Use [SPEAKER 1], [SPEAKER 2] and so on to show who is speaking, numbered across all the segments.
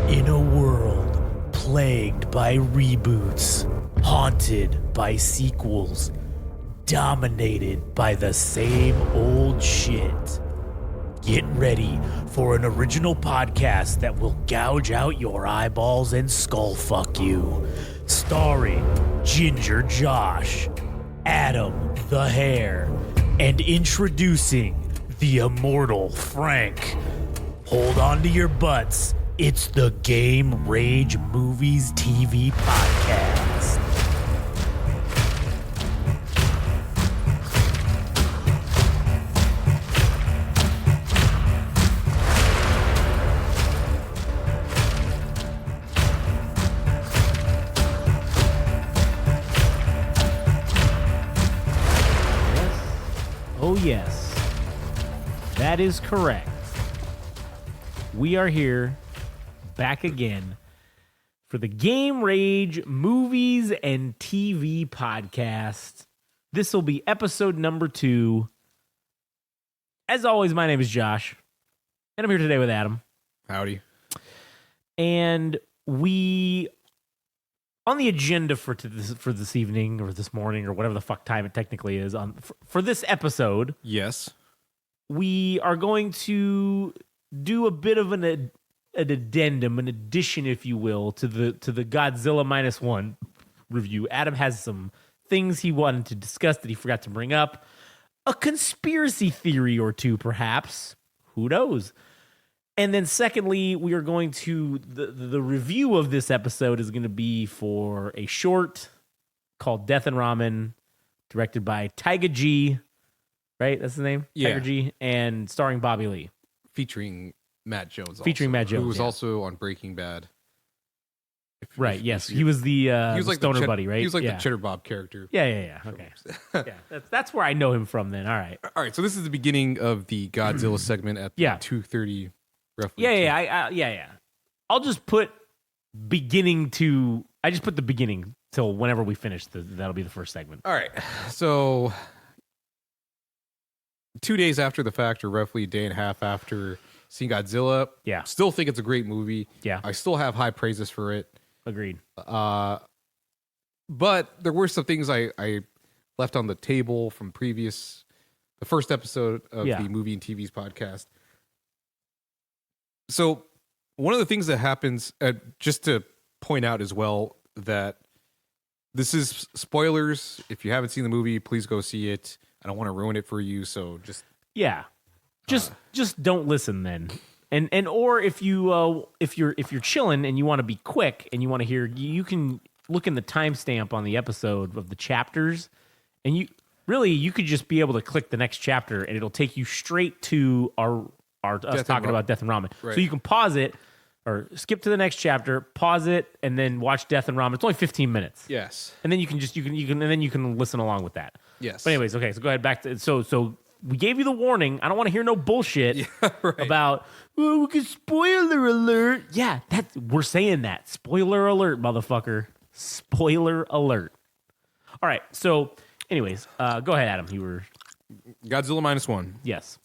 [SPEAKER 1] In a world plagued by reboots, haunted by sequels, dominated by the same old shit, get ready for an original podcast that will gouge out your eyeballs and skull fuck you. Starring Ginger Josh, Adam the Hare, and introducing the immortal Frank. Hold on to your butts. It's the Game Rage Movies TV Podcast.
[SPEAKER 2] Oh, yes. That is correct. We are here, back again, for the Game Rage Movies and TV Podcast. This will be episode number 2. As always, my name is Josh, and I'm here today with Adam.
[SPEAKER 3] Howdy.
[SPEAKER 2] And we, on the agenda for this evening, or this morning, or whatever the fuck time it technically is, for this episode,
[SPEAKER 3] Yes.
[SPEAKER 2] we are going to do a bit of an addendum, an addition, if you will, to the Godzilla Minus One review. Adam has some things he wanted to discuss that he forgot to bring up. A conspiracy theory or two, perhaps. Who knows? And then secondly, we are going to, the review of this episode is going to be for a short called Death and Ramen, directed by Taiga G, right? That's his name?
[SPEAKER 3] Yeah.
[SPEAKER 2] Taiga G, and starring Bobby Lee.
[SPEAKER 3] Featuring Matt Jones.
[SPEAKER 2] Featuring Matt Jones,
[SPEAKER 3] who was
[SPEAKER 2] yeah.
[SPEAKER 3] also on Breaking Bad.
[SPEAKER 2] Right, yes. He was the
[SPEAKER 3] like
[SPEAKER 2] stoner
[SPEAKER 3] the
[SPEAKER 2] buddy, right?
[SPEAKER 3] He was like
[SPEAKER 2] yeah.
[SPEAKER 3] the Cheddar Bob character.
[SPEAKER 2] Yeah. Okay. Yeah, that's where I know him from then. All right.
[SPEAKER 3] All right, so this is the beginning of the Godzilla segment at
[SPEAKER 2] Yeah.
[SPEAKER 3] 2:30 roughly.
[SPEAKER 2] Yeah. I'll just put I just put the beginning till whenever we finish. That'll be the first segment.
[SPEAKER 3] All right, so 2 days after the fact, or roughly a day and a half after seeing Godzilla,
[SPEAKER 2] Yeah.
[SPEAKER 3] still think it's a great movie.
[SPEAKER 2] Yeah.
[SPEAKER 3] I still have high praises for it.
[SPEAKER 2] Agreed.
[SPEAKER 3] But there were some things I left on the table from the first episode of
[SPEAKER 2] Yeah.
[SPEAKER 3] the Movie and TV's podcast. So one of the things that happens, just to point out as well, that this is spoilers. If you haven't seen the movie, please go see it. I don't want to ruin it for you, so just
[SPEAKER 2] Yeah. Just don't listen then. And or if you're chilling and you want to be quick and you want to hear, you can look in the timestamp on the episode of the chapters, and you could just be able to click the next chapter and it'll take you straight to us talking about Death and Ramen.
[SPEAKER 3] Right.
[SPEAKER 2] So you can pause it or skip to the next chapter, pause it, and then watch Death and Ramen. It's only 15 minutes.
[SPEAKER 3] yes,
[SPEAKER 2] And then you can listen along with that.
[SPEAKER 3] yes.
[SPEAKER 2] But anyways, okay, so go ahead back to so we gave you the warning. I don't want to hear no bullshit
[SPEAKER 3] right.
[SPEAKER 2] about we can spoiler alert. Yeah, we're saying that. Spoiler alert, motherfucker. Spoiler alert. All right. So, anyways, go ahead, Adam. You were
[SPEAKER 3] Godzilla Minus One.
[SPEAKER 2] yes.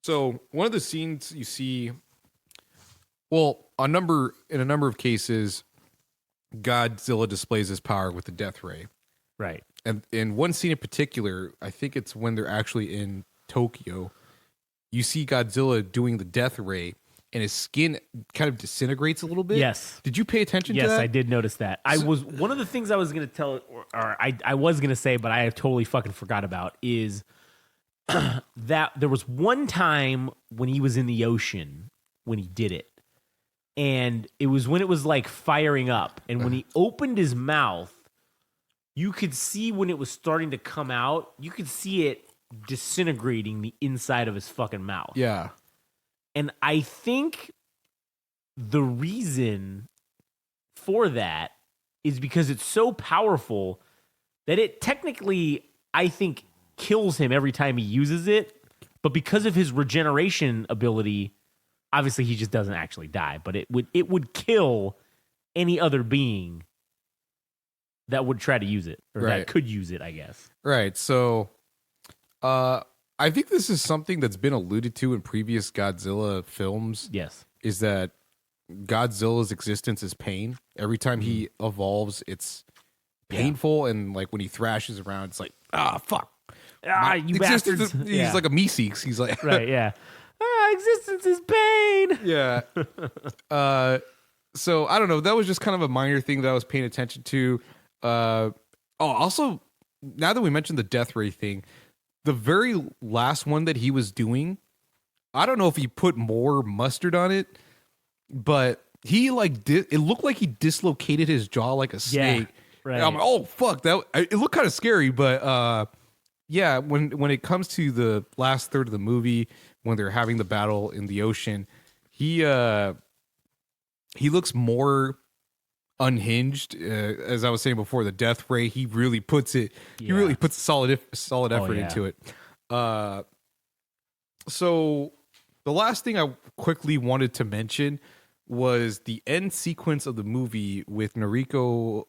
[SPEAKER 3] So one of the scenes you see, well, in a number of cases, Godzilla displays his power with the death ray.
[SPEAKER 2] Right.
[SPEAKER 3] And in one scene in particular, I think it's when they're actually in Tokyo, you see Godzilla doing the death ray, and his skin kind of disintegrates a little bit.
[SPEAKER 2] Yes.
[SPEAKER 3] Did you pay attention to
[SPEAKER 2] Yes,
[SPEAKER 3] that?
[SPEAKER 2] I did notice that. One of the things I was going to tell, or I was going to say, but I totally fucking forgot about, is that there was one time when he was in the ocean when he did it. And it was when it was like firing up. And when he opened his mouth, you could see when it was starting to come out, you could see it disintegrating the inside of his fucking mouth.
[SPEAKER 3] Yeah.
[SPEAKER 2] And I think the reason for that is because it's so powerful that it technically, I think, kills him every time he uses it. But because of his regeneration ability, obviously he just doesn't actually die. But it would kill any other being that would try to use it, or
[SPEAKER 3] Right.
[SPEAKER 2] that could use it, I guess.
[SPEAKER 3] Right. So I think this is something that's been alluded to in previous Godzilla films.
[SPEAKER 2] Yes.
[SPEAKER 3] Is that Godzilla's existence is pain. Every time he evolves, it's painful, and like when he thrashes around, it's like, fuck.
[SPEAKER 2] You bastards.
[SPEAKER 3] He's like a Meeseeks. He's like,
[SPEAKER 2] right, yeah. Existence is pain.
[SPEAKER 3] Yeah. So I don't know. That was just kind of a minor thing that I was paying attention to. Also, now that we mentioned the death ray thing, the very last one that he was doing, I don't know if he put more mustard on it, but he it looked like he dislocated his jaw like a snake.
[SPEAKER 2] Right.
[SPEAKER 3] And I'm like, oh fuck, it looked kind of scary, but yeah, when it comes to the last third of the movie, when they're having the battle in the ocean, he looks more unhinged. As I was saying before, the death ray, he really puts it. He really puts solid effort into it. So the last thing I quickly wanted to mention was the end sequence of the movie with Noriko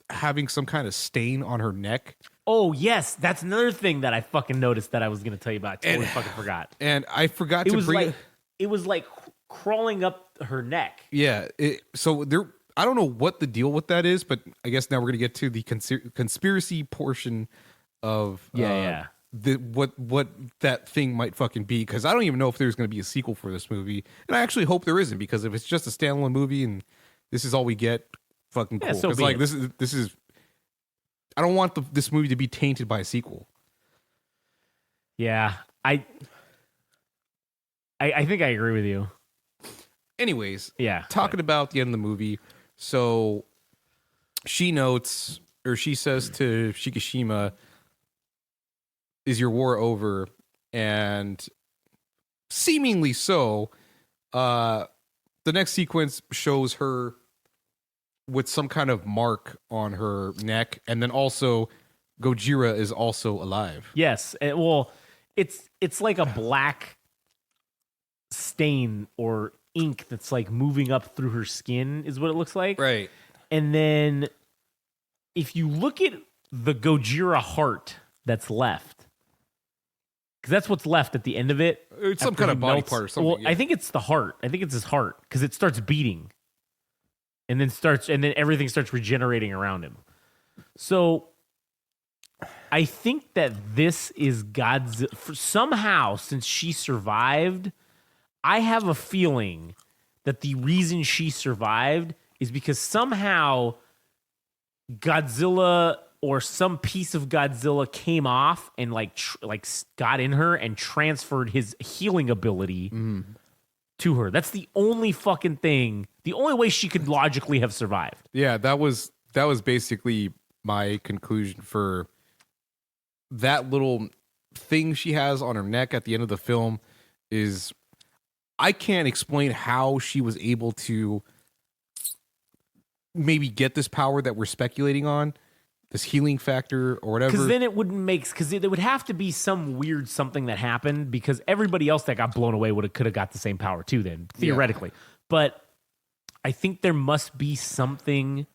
[SPEAKER 3] having some kind of stain on her neck.
[SPEAKER 2] Oh, yes. That's another thing that I fucking noticed that I was going to tell you about. I totally fucking forgot.
[SPEAKER 3] And I forgot to bring
[SPEAKER 2] it was like crawling up her neck.
[SPEAKER 3] Yeah. So I don't know what the deal with that is, but I guess now we're going to get to the conspiracy portion of what that thing might fucking be, because I don't even know if there's going to be a sequel for this movie, and I actually hope there isn't, because if it's just a standalone movie and this is all we get, fucking cool. Because like this is I don't want this movie to be tainted by a sequel.
[SPEAKER 2] Yeah, I think I agree with you.
[SPEAKER 3] Anyways,
[SPEAKER 2] talking
[SPEAKER 3] about the end of the movie. So she says to Shikishima, "Is your war over?" And seemingly so. The next sequence shows her with some kind of mark on her neck, and then also Gojira is also alive.
[SPEAKER 2] Yes, well, it's like a black stain or ink that's like moving up through her skin is what it looks like.
[SPEAKER 3] Right.
[SPEAKER 2] And then if you look at the Gojira heart that's left, because that's what's left at the end of it.
[SPEAKER 3] It's some kind of body part or something.
[SPEAKER 2] Well, I think it's the heart. I think it's his heart, because it starts beating. And then everything starts regenerating around him. So I think that this is Godzilla. Somehow, since she survived, I have a feeling that the reason she survived is because somehow Godzilla or some piece of Godzilla came off and got in her and transferred his healing ability to her. That's the only fucking thing. The only way she could logically have survived.
[SPEAKER 3] Yeah, that was basically my conclusion for that little thing she has on her neck at the end of the film. Is I can't explain how she was able to maybe get this power that we're speculating on, this healing factor or whatever.
[SPEAKER 2] Because then it wouldn't make, because there would have to be some weird something that happened, because everybody else that got blown away could have got the same power too then, theoretically. Yeah. But I think there must be something,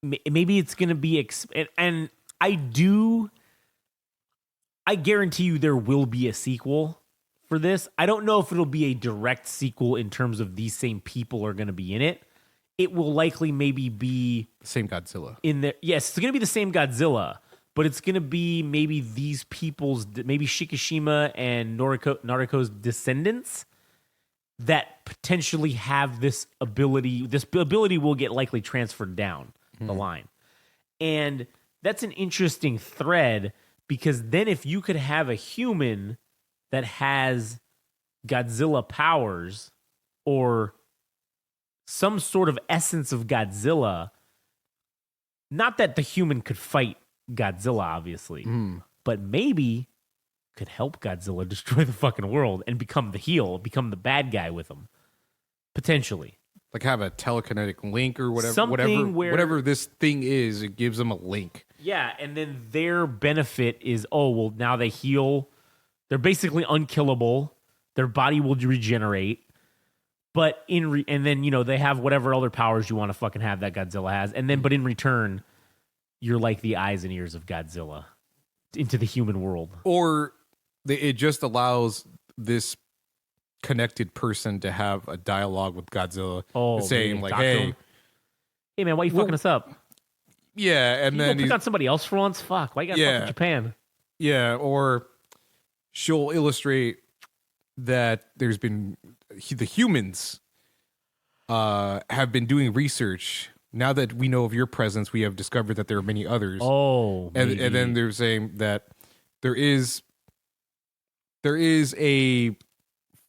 [SPEAKER 2] maybe it's going to be, and I guarantee you there will be a sequel for this. I don't know if it'll be a direct sequel in terms of these same people are going to be in it. It will likely maybe be
[SPEAKER 3] the same Godzilla
[SPEAKER 2] in there. Yes, it's going to be the same Godzilla, but it's going to be maybe these people's, maybe Shikishima and Noriko's descendants that potentially have this ability. This ability will get likely transferred down the line. And that's an interesting thread, because then if you could have a human that has Godzilla powers or some sort of essence of Godzilla, not that the human could fight Godzilla, obviously, but maybe could help Godzilla destroy the fucking world and become the bad guy with him, potentially.
[SPEAKER 3] Like have a telekinetic link or whatever. Whatever this thing is, it gives them a link.
[SPEAKER 2] Yeah, and then their benefit is, now they heal. They're basically unkillable. Their body will regenerate. But and then, they have whatever other powers you want to fucking have that Godzilla has. And then, but in return, you're like the eyes and ears of Godzilla. into the human world.
[SPEAKER 3] Or it just allows this connected person to have a dialogue with Godzilla, saying
[SPEAKER 2] maybe
[SPEAKER 3] like,
[SPEAKER 2] talk to
[SPEAKER 3] "Hey,
[SPEAKER 2] him. Hey man, why you fucking us up?
[SPEAKER 3] yeah," and
[SPEAKER 2] You
[SPEAKER 3] then
[SPEAKER 2] go pick on somebody else for once. Fuck, why you gotta fuck with Japan?
[SPEAKER 3] yeah, or she'll illustrate that there's been the humans have been doing research. Now that we know of your presence, we have discovered that there are many others.
[SPEAKER 2] Oh,
[SPEAKER 3] and then they're saying that there is a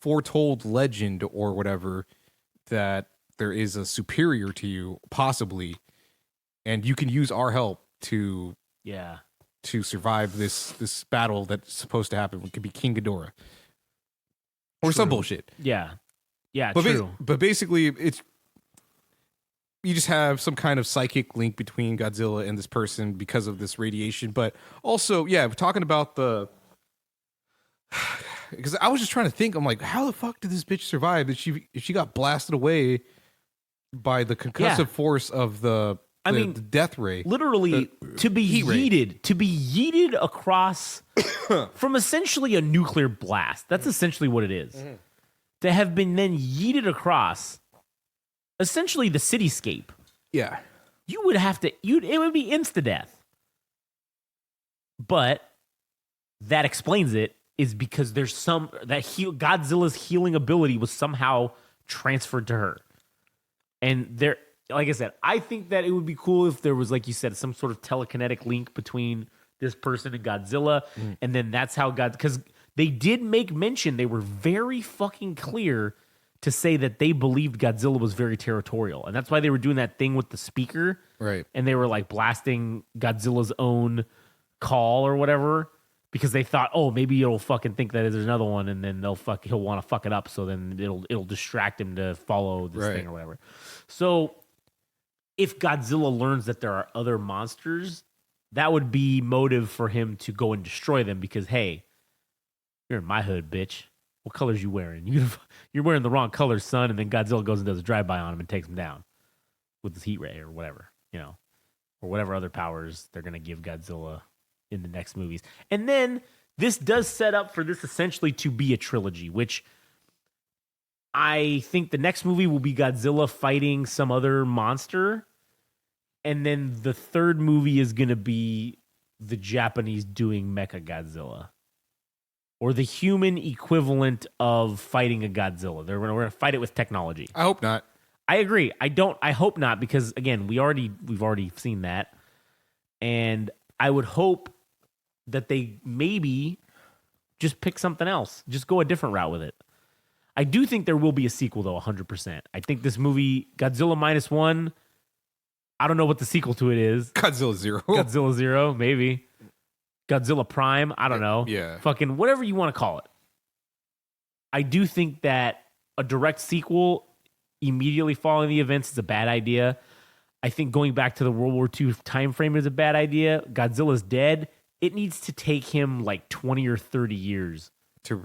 [SPEAKER 3] foretold legend or whatever that there is a superior to you, possibly, and you can use our help to survive this battle that's supposed to happen. It could be King Ghidorah or some bullshit.
[SPEAKER 2] Yeah,
[SPEAKER 3] but
[SPEAKER 2] true.
[SPEAKER 3] But basically, it's you just have some kind of psychic link between Godzilla and this person because of this radiation. But also, yeah, we're talking about the. Because I was just trying to think, I'm like, how the fuck did this bitch survive? If she got blasted away by the concussive force of the death ray,
[SPEAKER 2] literally to be yeeted across from essentially a nuclear blast. That's essentially what it is. Mm-hmm. To have been then yeeted across essentially the cityscape.
[SPEAKER 3] Yeah,
[SPEAKER 2] you would have to. It would be insta death. But that explains it. Is because there's Godzilla's healing ability was somehow transferred to her. And there, like I said, I think that it would be cool if there was, like you said, some sort of telekinetic link between this person and Godzilla. And then that's how because they did make mention, they were very fucking clear to say that they believed Godzilla was very territorial. And that's why they were doing that thing with the speaker.
[SPEAKER 3] Right.
[SPEAKER 2] And they were like blasting Godzilla's own call or whatever. Because they thought, oh, maybe it'll fucking think that there's another one, and then he'll want to fuck it up, so then it'll distract him to follow this thing or whatever. So, if Godzilla learns that there are other monsters, that would be motive for him to go and destroy them. Because hey, you're in my hood, bitch. What colors you wearing? You're wearing the wrong colors, son. And then Godzilla goes and does a drive-by on him and takes him down with his heat ray or whatever, or whatever other powers they're gonna give Godzilla in the next movies. And then this does set up for this essentially to be a trilogy, which I think the next movie will be Godzilla fighting some other monster. And then the third movie is going to be the Japanese doing Mecha Godzilla. Or the human equivalent of fighting a Godzilla. We're going to fight it with technology.
[SPEAKER 3] I hope not.
[SPEAKER 2] I agree. I hope not, because again, we've already seen that. And I would hope that they maybe just pick something else. Just go a different route with it. I do think there will be a sequel, though, 100%. I think this movie, Godzilla Minus One, I don't know what the sequel to it is.
[SPEAKER 3] Godzilla Zero.
[SPEAKER 2] Godzilla Zero, maybe. Godzilla Prime, I don't know.
[SPEAKER 3] Yeah.
[SPEAKER 2] Fucking whatever you want to call it. I do think that a direct sequel immediately following the events is a bad idea. I think going back to the World War II time frame is a bad idea. Godzilla's dead. It needs to take him like 20 or 30 years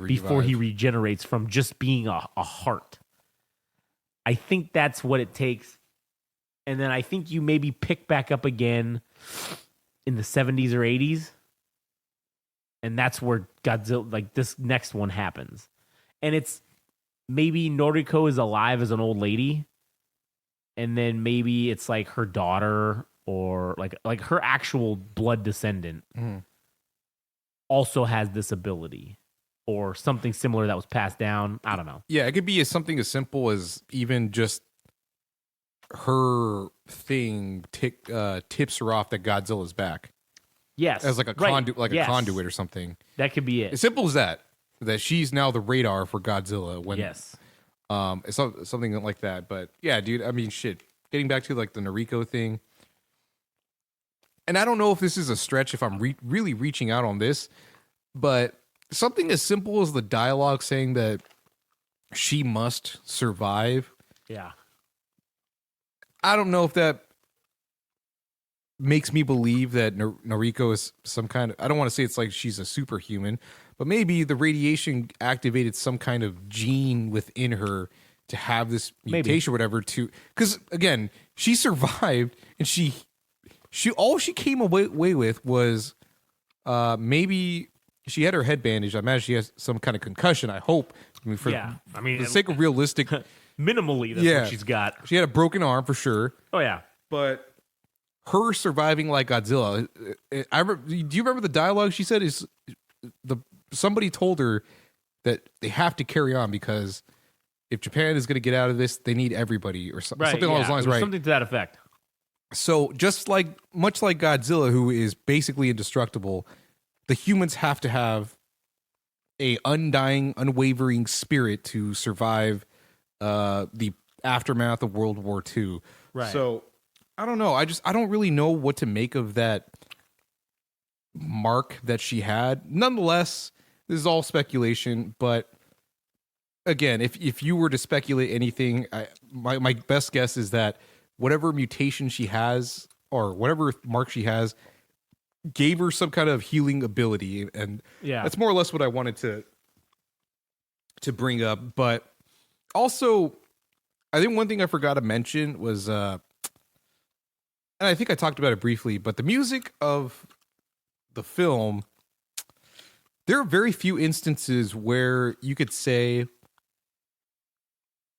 [SPEAKER 2] before he regenerates from just being a heart. I think that's what it takes. And then I think you maybe pick back up again in the 70s or 80s. And that's where Godzilla, like this next one happens. And it's maybe Noriko is alive as an old lady. And then maybe it's like her daughter or like her actual blood descendant also has this ability or something similar that was passed down. I don't know.
[SPEAKER 3] Yeah, it could be something as simple as even just her thing tips her off that Godzilla's back.
[SPEAKER 2] Yes.
[SPEAKER 3] As like a conduit, a conduit or something.
[SPEAKER 2] That could be it.
[SPEAKER 3] As simple as that she's now the radar for Godzilla when it's something like that. But yeah, dude, I mean, shit. Getting back to like the Noriko thing. And I don't know if this is a stretch if I'm really reaching out on this, but something as simple as the dialogue saying that she must survive.
[SPEAKER 2] Yeah.
[SPEAKER 3] I don't know if that makes me believe that Noriko is some kind of, I don't want to say it's like she's a superhuman, but maybe the radiation activated some kind of gene within her to have this mutation or whatever because again, she survived and she all she came away with was Maybe she had her head bandaged. I imagine she has some kind of concussion. I hope. I mean, for the sake of realistic,
[SPEAKER 2] minimally, that's what she's got.
[SPEAKER 3] She had a broken arm for sure.
[SPEAKER 2] Oh yeah,
[SPEAKER 3] but her surviving like Godzilla. Do you remember the dialogue she said? Somebody told her that they have to carry on because if Japan is going to get out of this, they need everybody or something along those lines. Right,
[SPEAKER 2] something to that effect.
[SPEAKER 3] So much like Godzilla, who is basically indestructible, the humans have to have a undying, unwavering spirit to survive the aftermath of World War II.
[SPEAKER 2] Right.
[SPEAKER 3] So I don't know. I don't really know what to make of that mark that she had. Nonetheless, this is all speculation, but again, if you were to speculate anything, my best guess is that whatever mutation she has or whatever mark she has gave her some kind of healing ability, and that's more or less what I wanted to bring up. But also, I think one thing I forgot to mention was, and I think I talked about it briefly, but the music of the film, there are very few instances where you could say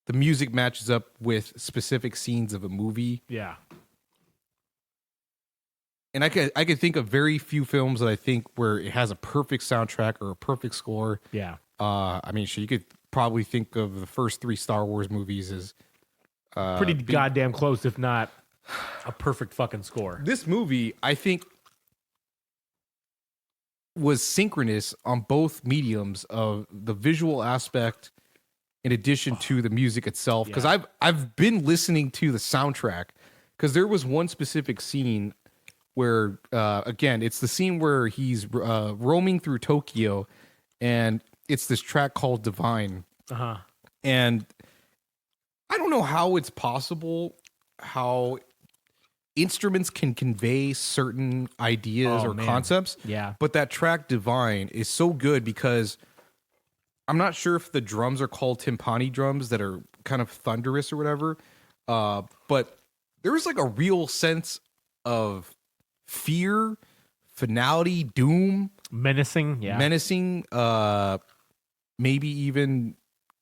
[SPEAKER 3] the music matches up with specific scenes of a movie.
[SPEAKER 2] Yeah.
[SPEAKER 3] And I could think of very few films that I think where it has a perfect soundtrack or a perfect score.
[SPEAKER 2] Yeah.
[SPEAKER 3] I mean, you could probably think of the first 3 Star Wars movies as
[SPEAKER 2] pretty goddamn close, if not a perfect fucking score.
[SPEAKER 3] This movie, I think, was synchronous on both mediums of the visual aspect in addition to the music itself. Because I've been listening to the soundtrack because there was one specific scene where, again, it's the scene where he's roaming through Tokyo, and it's this track called Divine.
[SPEAKER 2] Uh-huh.
[SPEAKER 3] And I don't know how it's possible how instruments can convey certain ideas or concepts.
[SPEAKER 2] Yeah.
[SPEAKER 3] But that track Divine is so good because I'm not sure if the drums are called timpani drums that are kind of thunderous or whatever. But there was like a real sense of fear, finality, doom,
[SPEAKER 2] menacing,
[SPEAKER 3] maybe even,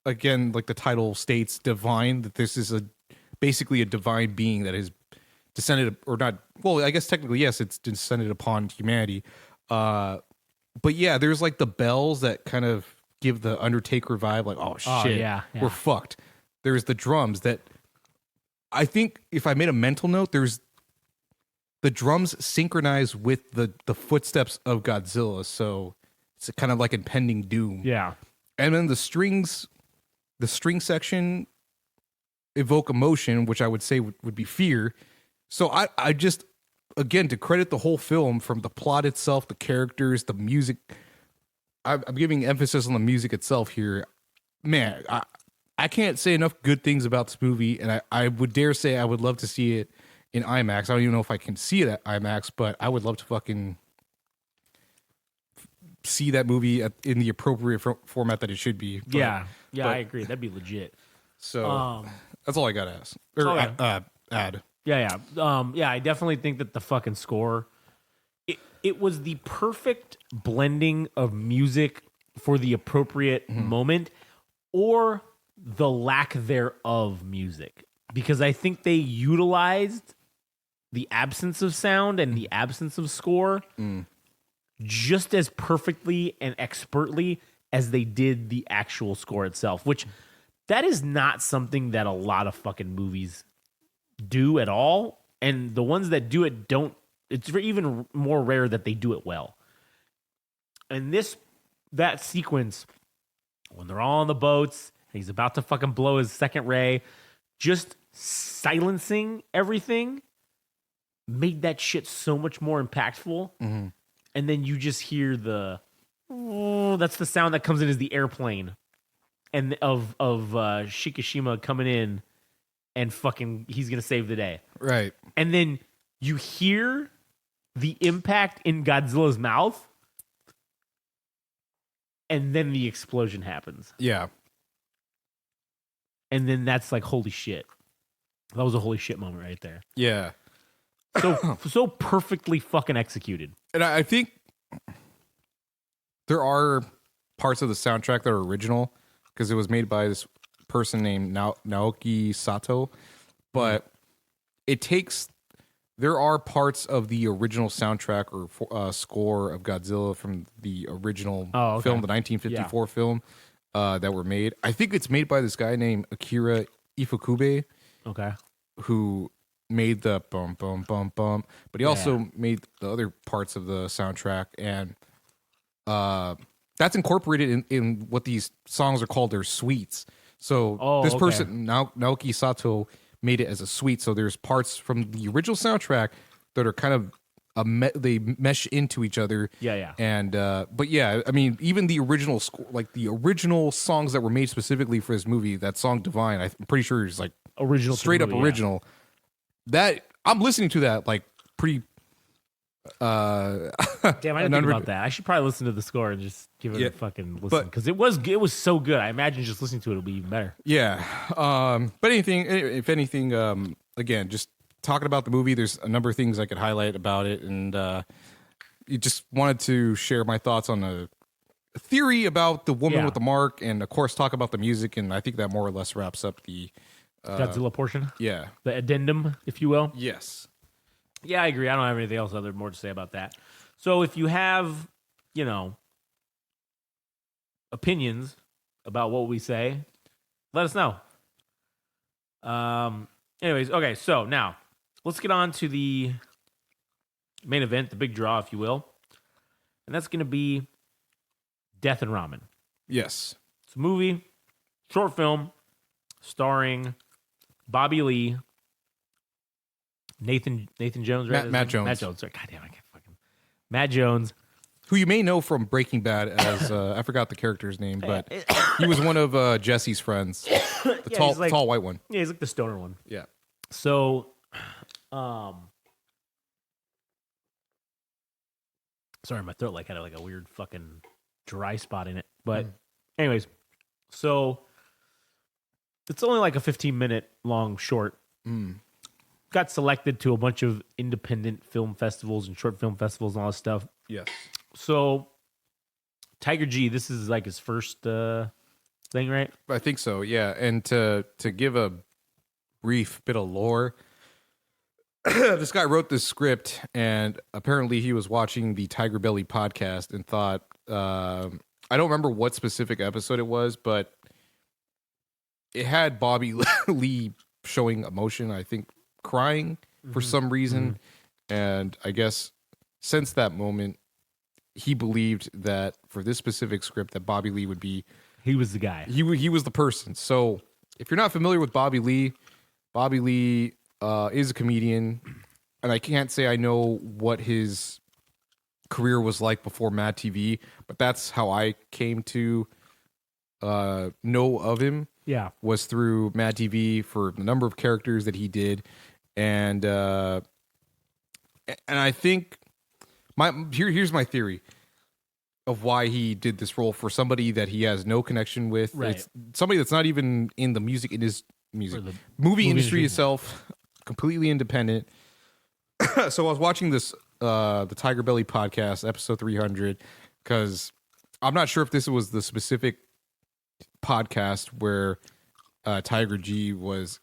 [SPEAKER 3] again, like the title states, divine, that this is basically a divine being that is descended, or not, well, I guess technically yes, it's descended upon humanity. But yeah, there's like the bells that kind of give the Undertaker vibe, like, oh shit, we're fucked. There's the drums that, I think if I made a mental note, there's the drums synchronize with the footsteps of Godzilla, so it's kind of like impending doom.
[SPEAKER 2] Yeah.
[SPEAKER 3] And then the string section evoke emotion, which I would say would be fear. So I just, again, to credit the whole film, from the plot itself, the characters, the music, I'm giving emphasis on the music itself here. Man, I can't say enough good things about this movie, and I would dare say I would love to see it in IMAX. I don't even know if I can see it at IMAX, but I would love to fucking see that movie in the appropriate format that it should be. But,
[SPEAKER 2] I agree. That'd be legit.
[SPEAKER 3] So that's all I got to ask. Or add.
[SPEAKER 2] Yeah. I definitely think that the fucking score, it was the perfect blending of music for the appropriate moment, or the lack thereof music. Because I think they utilized the absence of sound and the absence of score just as perfectly and expertly as they did the actual score itself, which that is not something that a lot of fucking movies do at all. And the ones that do it don't, it's even more rare that they do it well. And that sequence, when they're all on the boats, and he's about to fucking blow his second ray, just silencing everything made that shit so much more impactful.
[SPEAKER 3] Mm-hmm.
[SPEAKER 2] And then you just hear that's the sound that comes in as the airplane and of Shikishima coming in and fucking he's gonna save the day.
[SPEAKER 3] Right.
[SPEAKER 2] And then you hear the impact in Godzilla's mouth, and then the explosion happens.
[SPEAKER 3] Yeah.
[SPEAKER 2] And then that's like, holy shit. That was a holy shit moment right there.
[SPEAKER 3] Yeah.
[SPEAKER 2] So perfectly fucking executed.
[SPEAKER 3] And I think There are parts of the soundtrack that are original because it was made by this person named Naoki Sato, but it takes. There are parts of the original soundtrack or score of Godzilla from the original film, the 1954 film that were made. I think it's made by this guy named Akira Ifukube.
[SPEAKER 2] Okay.
[SPEAKER 3] Who made the bum bum bum bum, but he also made the other parts of the soundtrack, and that's incorporated in what these songs are called. They're suites. So this person Naoki Sato made it as a suite. So there's parts from the original soundtrack that are kind of they mesh into each other.
[SPEAKER 2] Yeah.
[SPEAKER 3] And but yeah, I mean, even the original score, like the original songs that were made specifically for this movie, that song "Divine," I'm pretty sure is like
[SPEAKER 2] original,
[SPEAKER 3] straight up original. That I'm listening to that like pretty.
[SPEAKER 2] Damn, I didn't think about that. I should probably listen to the score and just give it a fucking listen because it was so good. I imagine just listening to it will be even better.
[SPEAKER 3] Yeah. But if anything, again, just talking about the movie, there's a number of things I could highlight about it, and you just wanted to share my thoughts on a theory about the woman with the mark, and of course talk about the music, and I think that more or less wraps up the
[SPEAKER 2] Godzilla portion.
[SPEAKER 3] Yeah.
[SPEAKER 2] The addendum, if you will.
[SPEAKER 3] Yes.
[SPEAKER 2] Yeah, I agree. I don't have anything else more to say about that. So if you have, opinions about what we say, let us know. Anyways, okay, so now let's get on to the main event, the big draw, if you will. And that's going to be Death and Ramen.
[SPEAKER 3] Yes.
[SPEAKER 2] It's a movie, short film, starring Bobby Lee, Nathan Jones, right?
[SPEAKER 3] Matt Jones.
[SPEAKER 2] Matt Jones. Sorry, goddamn, I can't fucking. Matt Jones,
[SPEAKER 3] who you may know from Breaking Bad as I forgot the character's name, but he was one of Jesse's friends, the tall white one.
[SPEAKER 2] Yeah, he's like the stoner one.
[SPEAKER 3] Yeah.
[SPEAKER 2] So, sorry, my throat had a weird fucking dry spot in it. But, anyways, so it's only like a 15-minute long short. Got selected to a bunch of independent film festivals and short film festivals and all this stuff.
[SPEAKER 3] Yes.
[SPEAKER 2] So, Tiger G, this is like his first thing, right?
[SPEAKER 3] I think so, yeah. And to give a brief bit of lore, this guy wrote this script, and apparently he was watching the Tiger Belly podcast and thought, I don't remember what specific episode it was, but it had Bobby Lee showing emotion, I think crying for some reason. And I guess since that moment, he believed that for this specific script that Bobby Lee would be...
[SPEAKER 2] He was the guy.
[SPEAKER 3] He was the person. So if you're not familiar with Bobby Lee is a comedian, and I can't say I know what his career was like before Mad TV, but that's how I came to know of him.
[SPEAKER 2] Yeah,
[SPEAKER 3] was through Mad TV for the number of characters that he did, and I think here's my theory of why he did this role for somebody that he has no connection with.
[SPEAKER 2] Right.
[SPEAKER 3] It's somebody that's not even in the movie industry itself, completely independent. So I was watching this the Tiger Belly podcast, episode 300, because I'm not sure if this was the specific podcast where Tiger G was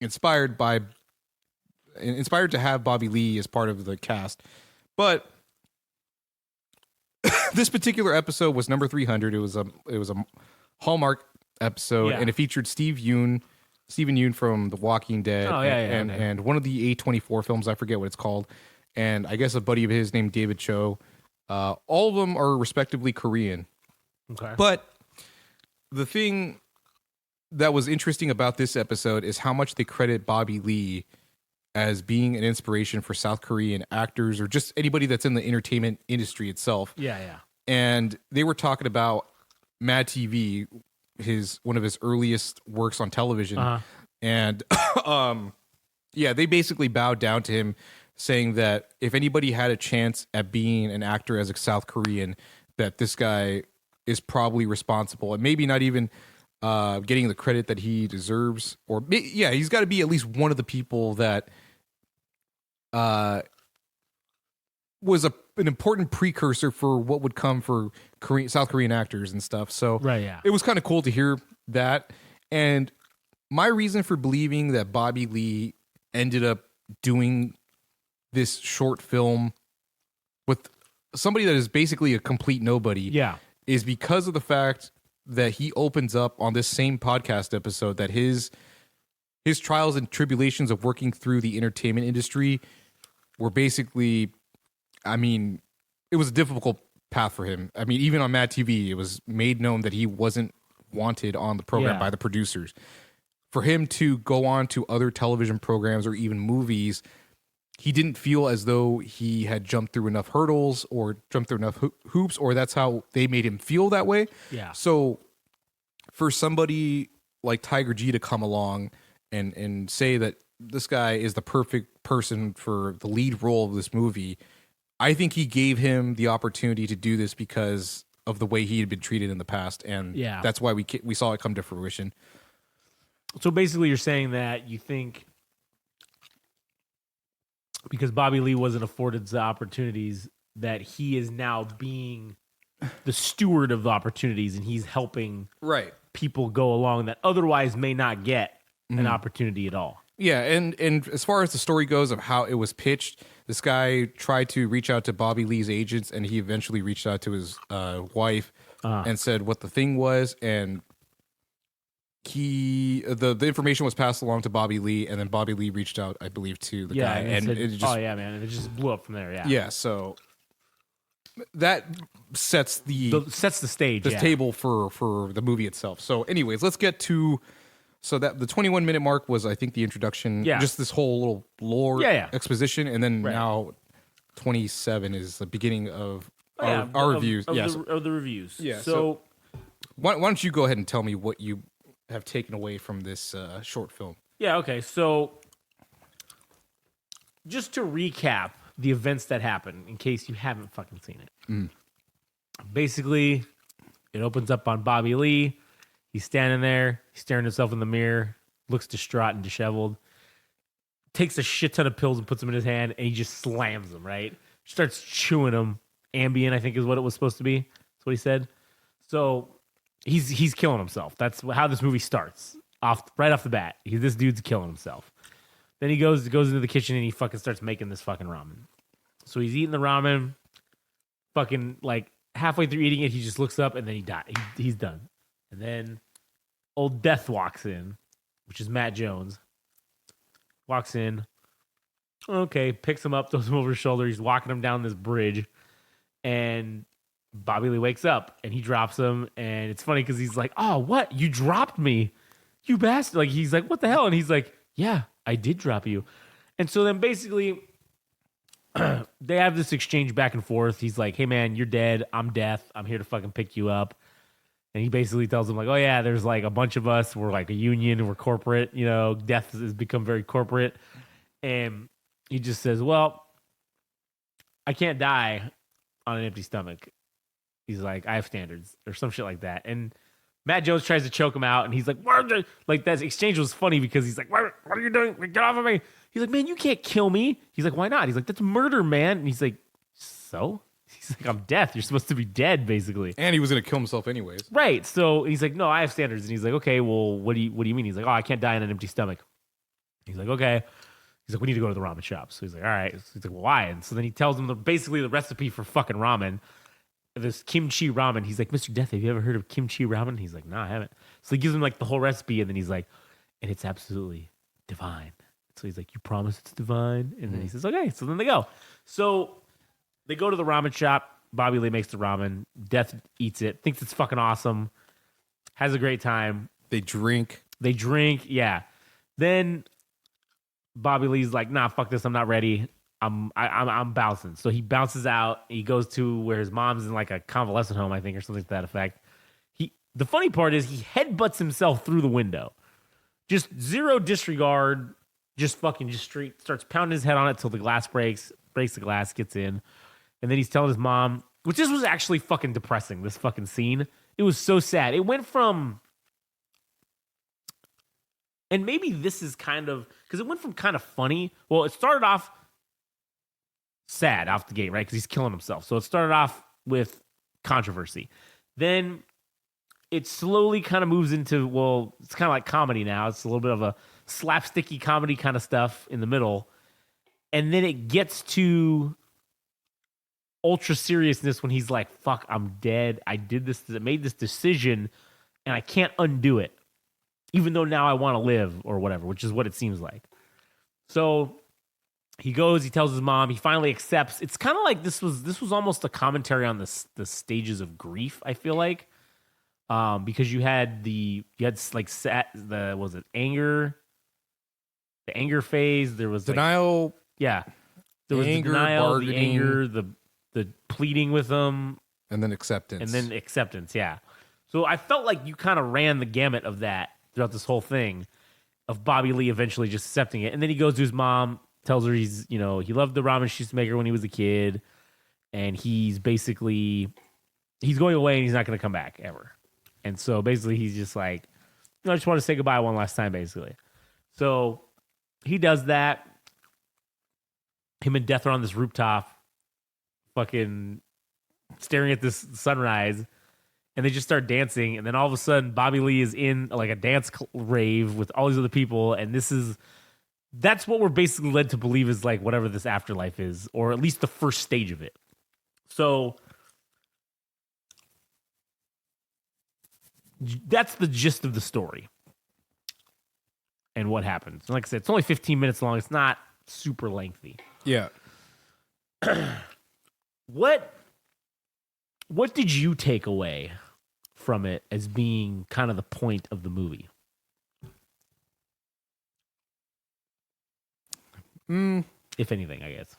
[SPEAKER 3] inspired to have Bobby Lee as part of the cast, but this particular episode was number 300. It was a Hallmark episode, and it featured Stephen Yeun from The Walking Dead, and one of the A24 films, I forget what it's called, and I guess a buddy of his named David Cho. All of them are respectively Korean.
[SPEAKER 2] Okay.
[SPEAKER 3] But the thing that was interesting about this episode is how much they credit Bobby Lee as being an inspiration for South Korean actors or just anybody that's in the entertainment industry itself.
[SPEAKER 2] Yeah.
[SPEAKER 3] And they were talking about Mad TV, one of his earliest works on television. And they basically bowed down to him, saying that if anybody had a chance at being an actor as a South Korean, that this guy is probably responsible and maybe not even getting the credit that he deserves. Or he's got to be at least one of the people that was an important precursor for what would come for South Korean actors and stuff. So
[SPEAKER 2] Right, yeah.
[SPEAKER 3] it was kind of cool to hear that. And my reason for believing that Bobby Lee ended up doing this short film with somebody that is basically a complete nobody
[SPEAKER 2] Yeah.
[SPEAKER 3] is because of the fact that he opens up on this same podcast episode that his trials and tribulations of working through the entertainment industry were basically, I mean, it was a difficult path for him. I mean, even on Mad TV, it was made known that he wasn't wanted on the program
[SPEAKER 2] Yeah.
[SPEAKER 3] by the producers. For him to go on to other television programs or even movies, he didn't feel as though he had jumped through enough hurdles or jumped through enough hoops, or that's how they made him feel that way.
[SPEAKER 2] Yeah.
[SPEAKER 3] So for somebody like Tiger G to come along and say that this guy is the perfect person for the lead role of this movie, I think he gave him the opportunity to do this because of the way he had been treated in the past, and
[SPEAKER 2] Yeah.
[SPEAKER 3] that's why we saw it come to fruition.
[SPEAKER 2] So basically, you're saying that you think because Bobby Lee wasn't afforded the opportunities that he is now being the steward of the opportunities, and he's helping
[SPEAKER 3] Right.
[SPEAKER 2] people go along that otherwise may not get an opportunity at all.
[SPEAKER 3] Yeah, and as far as the story goes of how it was pitched, this guy tried to reach out to Bobby Lee's agents, and he eventually reached out to his wife and said what the thing was, and the information was passed along to Bobby Lee, and then Bobby Lee reached out, I believe, to the guy, and
[SPEAKER 2] said,
[SPEAKER 3] it just
[SPEAKER 2] oh yeah, man, and it just blew up from there. Yeah,
[SPEAKER 3] yeah. So that sets
[SPEAKER 2] sets the stage,
[SPEAKER 3] the
[SPEAKER 2] yeah.
[SPEAKER 3] table for the movie itself. So, anyways, let's get to. So that the 21-minute mark was, I think, the introduction.
[SPEAKER 2] Yeah.
[SPEAKER 3] Just this whole little lore exposition, and then
[SPEAKER 2] Right.
[SPEAKER 3] now 27 is the beginning of
[SPEAKER 2] Yeah,
[SPEAKER 3] our reviews.
[SPEAKER 2] of,
[SPEAKER 3] Yeah.
[SPEAKER 2] of the reviews.
[SPEAKER 3] Yeah,
[SPEAKER 2] So,
[SPEAKER 3] why don't you go ahead and tell me what you have taken away from this short film?
[SPEAKER 2] yeah, okay. So, just to recap the events that happened, in case you haven't fucking seen it. Basically, it opens up on Bobby Lee. He's standing there, he's staring himself in the mirror, looks distraught and disheveled, takes a shit ton of pills and puts them in his hand, and he just slams them, right? Starts chewing them. Ambien, I think, is what it was supposed to be. That's what he said. So he's killing himself. That's how this movie starts. Right off the bat. This dude's killing himself. Then he goes into the kitchen and he fucking starts making this fucking ramen. So he's eating the ramen, fucking like halfway through eating it, he just looks up and then he dies. He's done. And then old Death walks in, which is Matt Jones. Walks in. Okay, picks him up, throws him over his shoulder. He's walking him down this bridge. And Bobby Lee wakes up and he drops him. And it's funny because he's like, oh, what? You dropped me. You bastard. Like, he's like, what the hell? And he's like, yeah, I did drop you. And so then basically they have this exchange back and forth. He's like, hey, man, you're dead. I'm Death. I'm here to fucking pick you up. And he basically tells him, like, oh, yeah, there's like a bunch of us. We're like a union. We're corporate. You know, Death has become very corporate. And he just says, well, I can't die on an empty stomach. He's like, I have standards or some shit like that. And Matt Jones tries to choke him out. And he's like, like that exchange was funny because he's like, what are you doing? Get off of me. He's like, man, you can't kill me. He's like, why not? He's like, that's murder, man. And he's like, so? He's like, I'm Death. You're supposed to be dead, basically.
[SPEAKER 3] And he was going to kill himself anyways.
[SPEAKER 2] Right. So he's like, no, I have standards. And he's like, okay, well, what do you mean? He's like, oh, I can't die on an empty stomach. He's like, okay. He's like, we need to go to the ramen shop. So he's like, all right. He's like, well, why? And so then he tells him basically the recipe for fucking ramen. This kimchi ramen. He's like, Mr. Death, have you ever heard of kimchi ramen? He's like, no, I haven't. So he gives him like the whole recipe. And then he's like, and it's absolutely divine. So he's like, you promise it's divine? And then he says, okay. So then they go. So they go to the ramen shop. Bobby Lee makes the ramen. Death eats it. Thinks it's fucking awesome. Has a great time.
[SPEAKER 3] They drink.
[SPEAKER 2] Yeah. Then Bobby Lee's like, nah, fuck this. I'm not ready. I'm bouncing. So he bounces out. He goes to where his mom's in like a convalescent home, I think, or something to that effect. The funny part is he headbutts himself through the window. Just zero disregard. Just straight starts pounding his head on it till the glass breaks the glass, gets in. And then he's telling his mom, which this was actually fucking depressing, this fucking scene. It was so sad. It went from, and maybe this is kind of, because it went from kind of funny. Well, it started off sad off the gate, right? Because he's killing himself. So it started off with controversy. Then it slowly kind of moves into, well, it's kind of like comedy now. It's a little bit of a slapsticky comedy kind of stuff in the middle. And then it gets to ultra seriousness when he's like, fuck, I'm dead. I did this, I made this decision, and I can't undo it, even though now I want to live or whatever, which is what it seems like. So he goes, he tells his mom, he finally accepts. It's kind of like this was almost a commentary on the stages of grief, I feel like. Because you had anger, the anger phase, there was
[SPEAKER 3] denial.
[SPEAKER 2] There was
[SPEAKER 3] anger,
[SPEAKER 2] the denial, the
[SPEAKER 3] bargaining,
[SPEAKER 2] anger, the pleading with them,
[SPEAKER 3] and then acceptance.
[SPEAKER 2] Yeah. So I felt like you kind of ran the gamut of that throughout this whole thing, of Bobby Lee eventually just accepting it. And then he goes to his mom, tells her he loved the ramen she used to make her when he was a kid, and he's going away and he's not going to come back ever. And so basically he's just like, I just want to say goodbye one last time, basically. So he does that. Him and Death are on this rooftop, fucking staring at this sunrise, and they just start dancing. And then all of a sudden, Bobby Lee is in like a dance rave with all these other people. And that's what we're basically led to believe is like whatever this afterlife is, or at least the first stage of it. So that's the gist of the story and what happens. And like I said, it's only 15 minutes long. It's not super lengthy.
[SPEAKER 3] Yeah.
[SPEAKER 2] What did you take away from it as being kind of the point of the movie? If anything, I guess.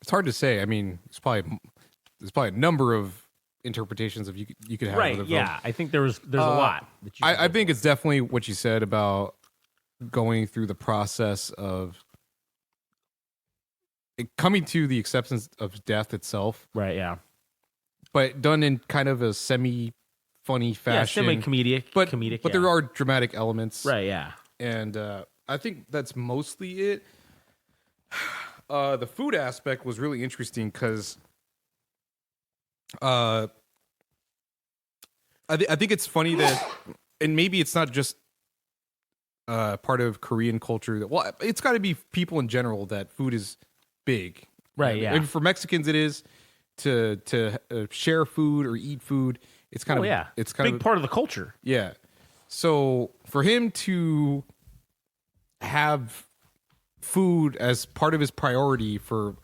[SPEAKER 3] It's hard to say. I mean, there's probably a number of interpretations of you could have.
[SPEAKER 2] Right, yeah. I think there's a lot. That
[SPEAKER 3] I think it's definitely what you said about going through the process of coming to the acceptance of death itself.
[SPEAKER 2] Right, yeah.
[SPEAKER 3] But done in kind of a semi-funny fashion.
[SPEAKER 2] Yeah, semi-comedic.
[SPEAKER 3] But there are dramatic elements.
[SPEAKER 2] Right, yeah.
[SPEAKER 3] And I think that's mostly it. The food aspect was really interesting because I think it's funny that, and maybe it's not just part of Korean culture. It's got to be people in general that food is big.
[SPEAKER 2] Right, yeah.
[SPEAKER 3] Maybe for Mexicans it is to share food or eat food. It's kind of it's kind
[SPEAKER 2] big part of the culture.
[SPEAKER 3] Yeah. So for him to have food as part of his priority for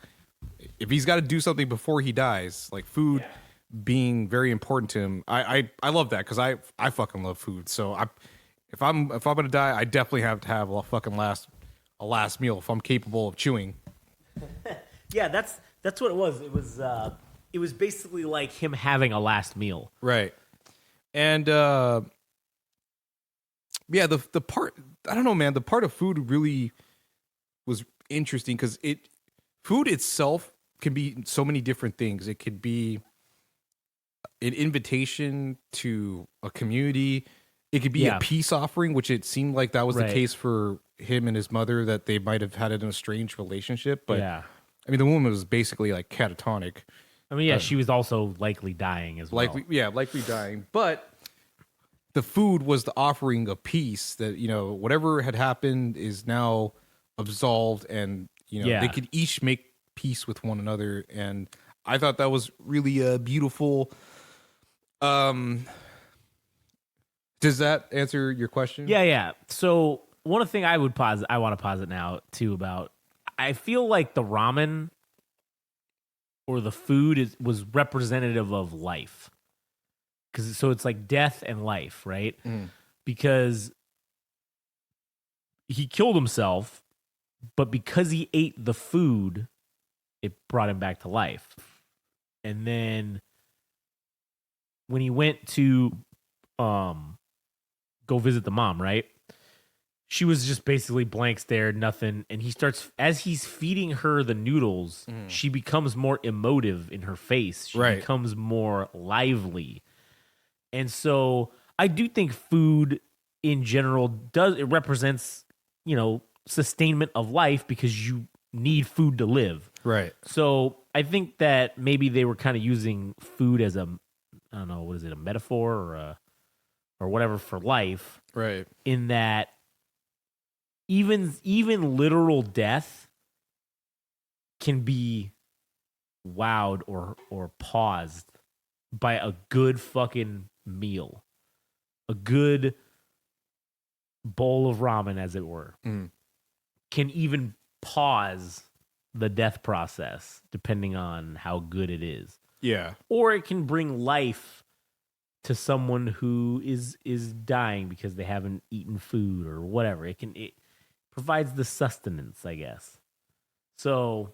[SPEAKER 3] if he's got to do something before he dies, like food being very important to him, I love that because I fucking love food. So if I'm gonna die, I definitely have to have a fucking last meal if I'm capable of chewing.
[SPEAKER 2] Yeah, that's what it was. It was basically like him having a last meal.
[SPEAKER 3] Right. And the part, I don't know, man, the part of food really was interesting because food itself can be so many different things. It could be an invitation to a community. It could be a peace offering, which it seemed like that was the case for him and his mother, that they might have had an estranged relationship. But I mean, the woman was basically like catatonic.
[SPEAKER 2] I mean, she was also likely dying as well.
[SPEAKER 3] Likely dying. But the food was the offering of peace that, whatever had happened is now absolved, and, they could each make peace with one another. And I thought that was really beautiful. Does that answer your question?
[SPEAKER 2] Yeah. So one thing I want to posit now too about, I feel like the ramen or the food was representative of life. So it's like death and life, right? Because he killed himself, but because he ate the food, it brought him back to life. And then when he went to go visit the mom, right? She was just basically blank stare, nothing. And as he's feeding her the noodles, she becomes more emotive in her face. She becomes more lively. And so I do think food in general it represents, sustainment of life, because need food to live.
[SPEAKER 3] Right.
[SPEAKER 2] So I think that maybe they were kind of using food as a, I don't know, what is it, a metaphor or whatever for life.
[SPEAKER 3] Right.
[SPEAKER 2] In that even literal death can be wowed or paused by a good fucking meal, a good bowl of ramen, as it were, can even pause the death process depending on how good it is.
[SPEAKER 3] Yeah.
[SPEAKER 2] Or it can bring life to someone who is dying because they haven't eaten food or whatever. It provides the sustenance, I guess. So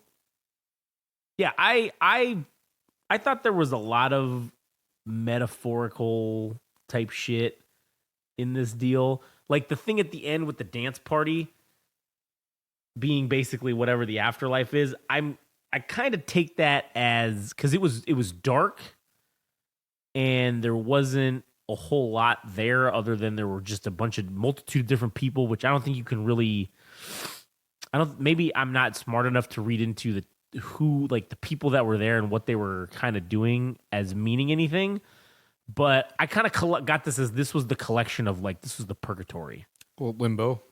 [SPEAKER 2] yeah, I thought there was a lot of metaphorical type shit in this deal. Like the thing at the end with the dance party being basically whatever the afterlife is. I kind of take that as, because it was dark and there wasn't a whole lot there other than there were just a multitude of different people, which I don't think you can really, maybe I'm not smart enough to read into the people that were there and what they were kind of doing as meaning anything. But I kind of got this as this was the collection of this was the purgatory.
[SPEAKER 3] Well, limbo.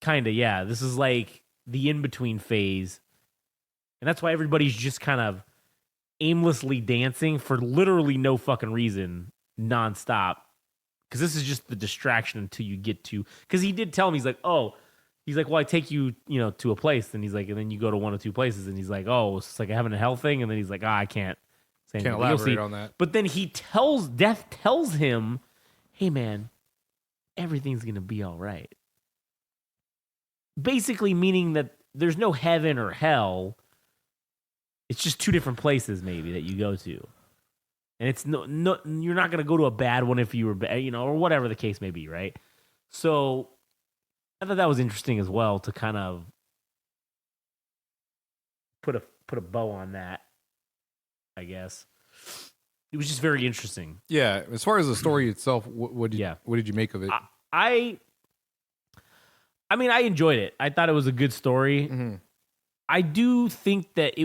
[SPEAKER 2] Kind of, yeah. This is like the in-between phase. And that's why everybody's just kind of aimlessly dancing for literally no fucking reason, nonstop. Because this is just the distraction until you get to... Because he did tell me, he's like, well, I take you, to a place. And he's like, and then you go to one or two places. And he's like, oh, it's like having a hell thing. And then he's like, I can't say anything.
[SPEAKER 3] Can't elaborate on that.
[SPEAKER 2] But then Death tells him, hey, man, everything's going to be all right. Basically meaning that there's no heaven or hell. It's just two different places maybe that you go to. And it's no you're not going to go to a bad one if you were bad, or whatever the case may be, right? So I thought that was interesting as well to kind of put a bow on that, I guess. It was just very interesting.
[SPEAKER 3] Yeah, as far as the story itself, what did you make of it?
[SPEAKER 2] I mean, I enjoyed it. I thought it was a good story.
[SPEAKER 3] Mm-hmm.
[SPEAKER 2] I do think that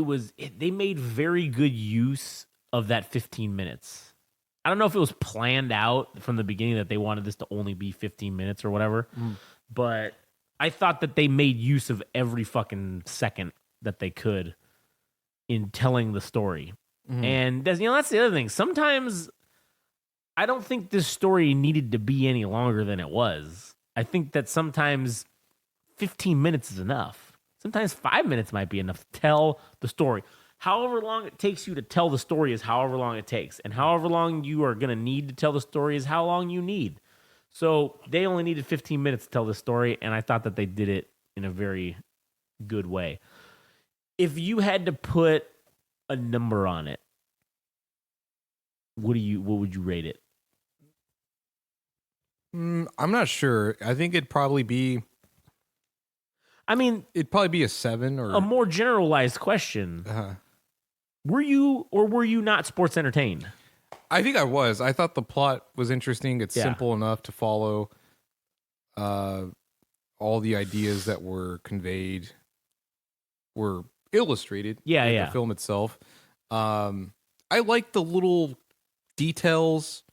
[SPEAKER 2] they made very good use of that 15 minutes. I don't know if it was planned out from the beginning that they wanted this to only be 15 minutes or whatever, but I thought that they made use of every fucking second that they could in telling the story. Mm-hmm. And that's the other thing. Sometimes I don't think this story needed to be any longer than it was. I think that sometimes 15 minutes is enough. Sometimes 5 minutes might be enough to tell the story. However long it takes you to tell the story is however long it takes. And however long you are going to need to tell the story is how long you need. So they only needed 15 minutes to tell the story, and I thought that they did it in a very good way. If you had to put a number on it, what would you rate it?
[SPEAKER 3] I'm not sure. I think it'd probably be... it'd probably be a 7 or...
[SPEAKER 2] A more generalized question.
[SPEAKER 3] Uh-huh.
[SPEAKER 2] Were you not sports entertained?
[SPEAKER 3] I think I was. I thought the plot was interesting. It's simple enough to follow. All the ideas that were conveyed were illustrated in the film itself. I like the little details,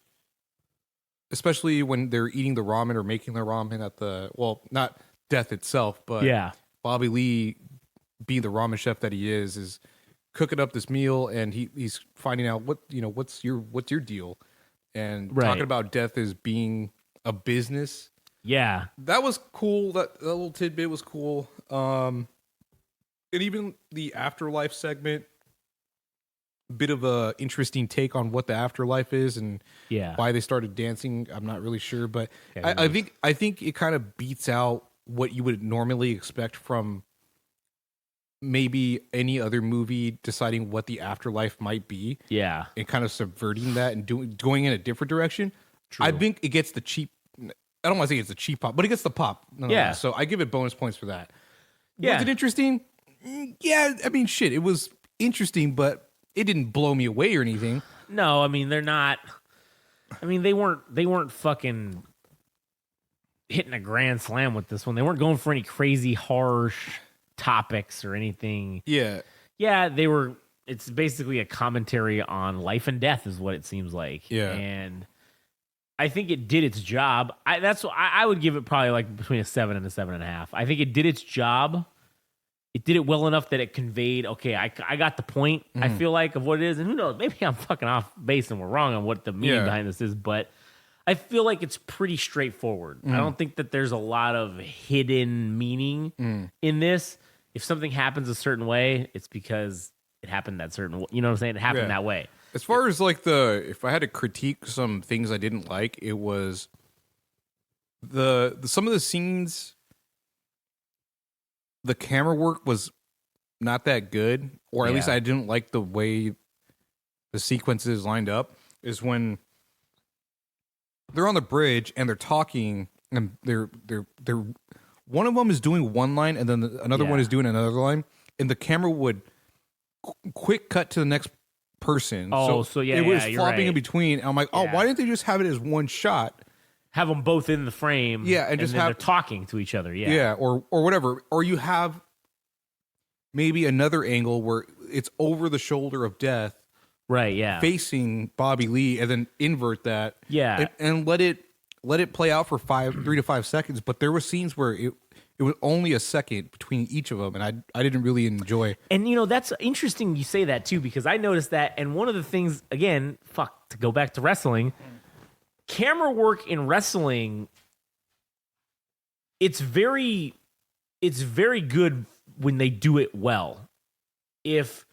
[SPEAKER 3] especially when they're eating the ramen or making the ramen at not Death itself, but Bobby Lee, being the ramen chef that he is cooking up this meal, and he's finding out what's your deal, and talking about Death as being a business. Yeah, that was cool. That little tidbit was cool. And even the afterlife segment, bit of a interesting take on what the afterlife is and why they started dancing. I'm not really sure, but I think it kind of beats out what you would normally expect from maybe any other movie deciding what the afterlife might be. Yeah. And kind of subverting that and going in a different direction. True. I think it gets the cheap... I don't want to say it's a cheap pop, but it gets the pop. No. So I give it bonus points for that. Yeah. Was it interesting? Yeah. Shit. It was interesting, but it didn't blow me away or anything.
[SPEAKER 2] No, they're not... they weren't fucking hitting a grand slam with this one. They weren't going for any crazy harsh topics or anything.
[SPEAKER 3] Yeah.
[SPEAKER 2] Yeah, they were. It's basically a commentary on life and death, is what it seems like.
[SPEAKER 3] Yeah.
[SPEAKER 2] And I think it did its job. I would give it probably like between a 7 and a 7.5. I think it did its job. It did it well enough that it conveyed, okay, I got the point, I feel like, of what it is. And who knows, maybe I'm fucking off base and we're wrong on what the meaning behind this is, but I feel like it's pretty straightforward. I don't think that there's a lot of hidden meaning in this. If something happens a certain way, it's because it happened that certain way. You know what I'm saying? It happened that way.
[SPEAKER 3] As far as like if I had to critique some things I didn't like, it was the some of the scenes, the camera work was not that good, or at least I didn't like the way the sequences lined up. Is when they're on the bridge and they're talking, and they're one of them is doing one line, and then another one is doing another line, and the camera would quick cut to the next person.
[SPEAKER 2] So
[SPEAKER 3] it was
[SPEAKER 2] you're
[SPEAKER 3] flopping
[SPEAKER 2] right.
[SPEAKER 3] in between. And I'm like, why didn't they just have it as one shot?
[SPEAKER 2] Have them both in the frame.
[SPEAKER 3] Yeah, and just
[SPEAKER 2] then
[SPEAKER 3] have
[SPEAKER 2] they're talking to each other.
[SPEAKER 3] Yeah, or whatever. Or you have maybe another angle where it's over the shoulder of death,
[SPEAKER 2] right? Yeah,
[SPEAKER 3] facing Bobby Lee, and then invert that.
[SPEAKER 2] Yeah,
[SPEAKER 3] and let it play out for 3 to 5 seconds. But there were scenes where it was only a second between each of them, and I didn't really enjoy.
[SPEAKER 2] And you know, that's interesting you say that too, because I noticed that. And one of the things, again, to go back to wrestling, camera work in wrestling, it's very good when they do it well. If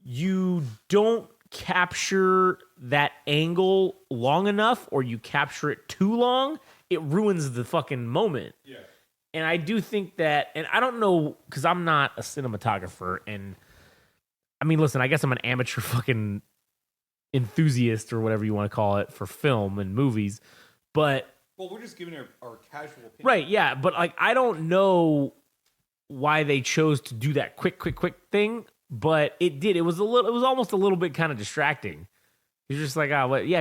[SPEAKER 2] you don't capture that angle long enough, or you capture it too long, it ruins the fucking moment. Yeah. And I do think that, and I don't know, because I'm not a cinematographer, and I mean, listen, I guess I'm an amateur fucking enthusiast or whatever you want to call it for film and movies, but
[SPEAKER 3] we're just giving our casual opinion.
[SPEAKER 2] Right, yeah, but like I don't know why they chose to do that quick thing, but it did. It was almost a little bit kind of distracting. You're just like,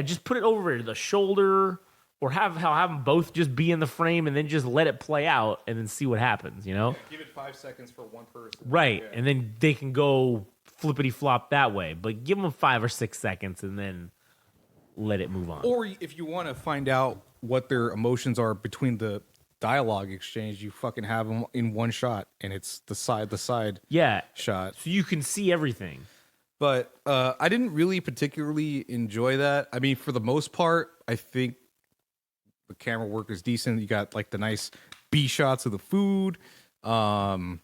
[SPEAKER 2] just put it over the shoulder, or have them both just be in the frame and then just let it play out and then see what happens, you know?
[SPEAKER 3] Yeah, give it 5 seconds for one person.
[SPEAKER 2] Right,
[SPEAKER 3] yeah.
[SPEAKER 2] and then they can go flippity flop that way, but give them 5 or 6 seconds and then let it move on.
[SPEAKER 3] Or if you want to find out what their emotions are between the dialogue exchange, you fucking have them in one shot, and it's the side shot,
[SPEAKER 2] so you can see everything.
[SPEAKER 3] But I didn't really particularly enjoy that. I mean, for the most part, I think the camera work is decent. You got like the nice B shots of the food. I'm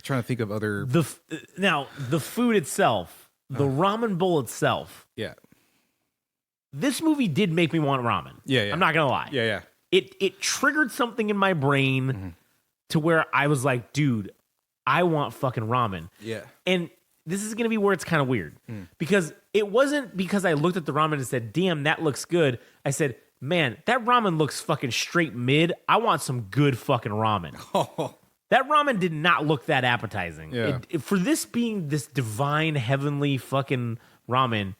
[SPEAKER 3] trying to think of other
[SPEAKER 2] the food itself, the ramen bowl itself.
[SPEAKER 3] Yeah.
[SPEAKER 2] This movie did make me want ramen.
[SPEAKER 3] Yeah.
[SPEAKER 2] I'm not gonna lie.
[SPEAKER 3] Yeah.
[SPEAKER 2] It triggered something in my brain to where I was like, dude, I want fucking ramen.
[SPEAKER 3] Yeah.
[SPEAKER 2] And this is gonna be where it's kind of weird. Because it wasn't because I looked at the ramen and said, damn, that looks good. I said, man, that ramen looks fucking straight mid. I want some good fucking ramen. That ramen did not look that appetizing.
[SPEAKER 3] Yeah.
[SPEAKER 2] For this being this divine, heavenly fucking ramen,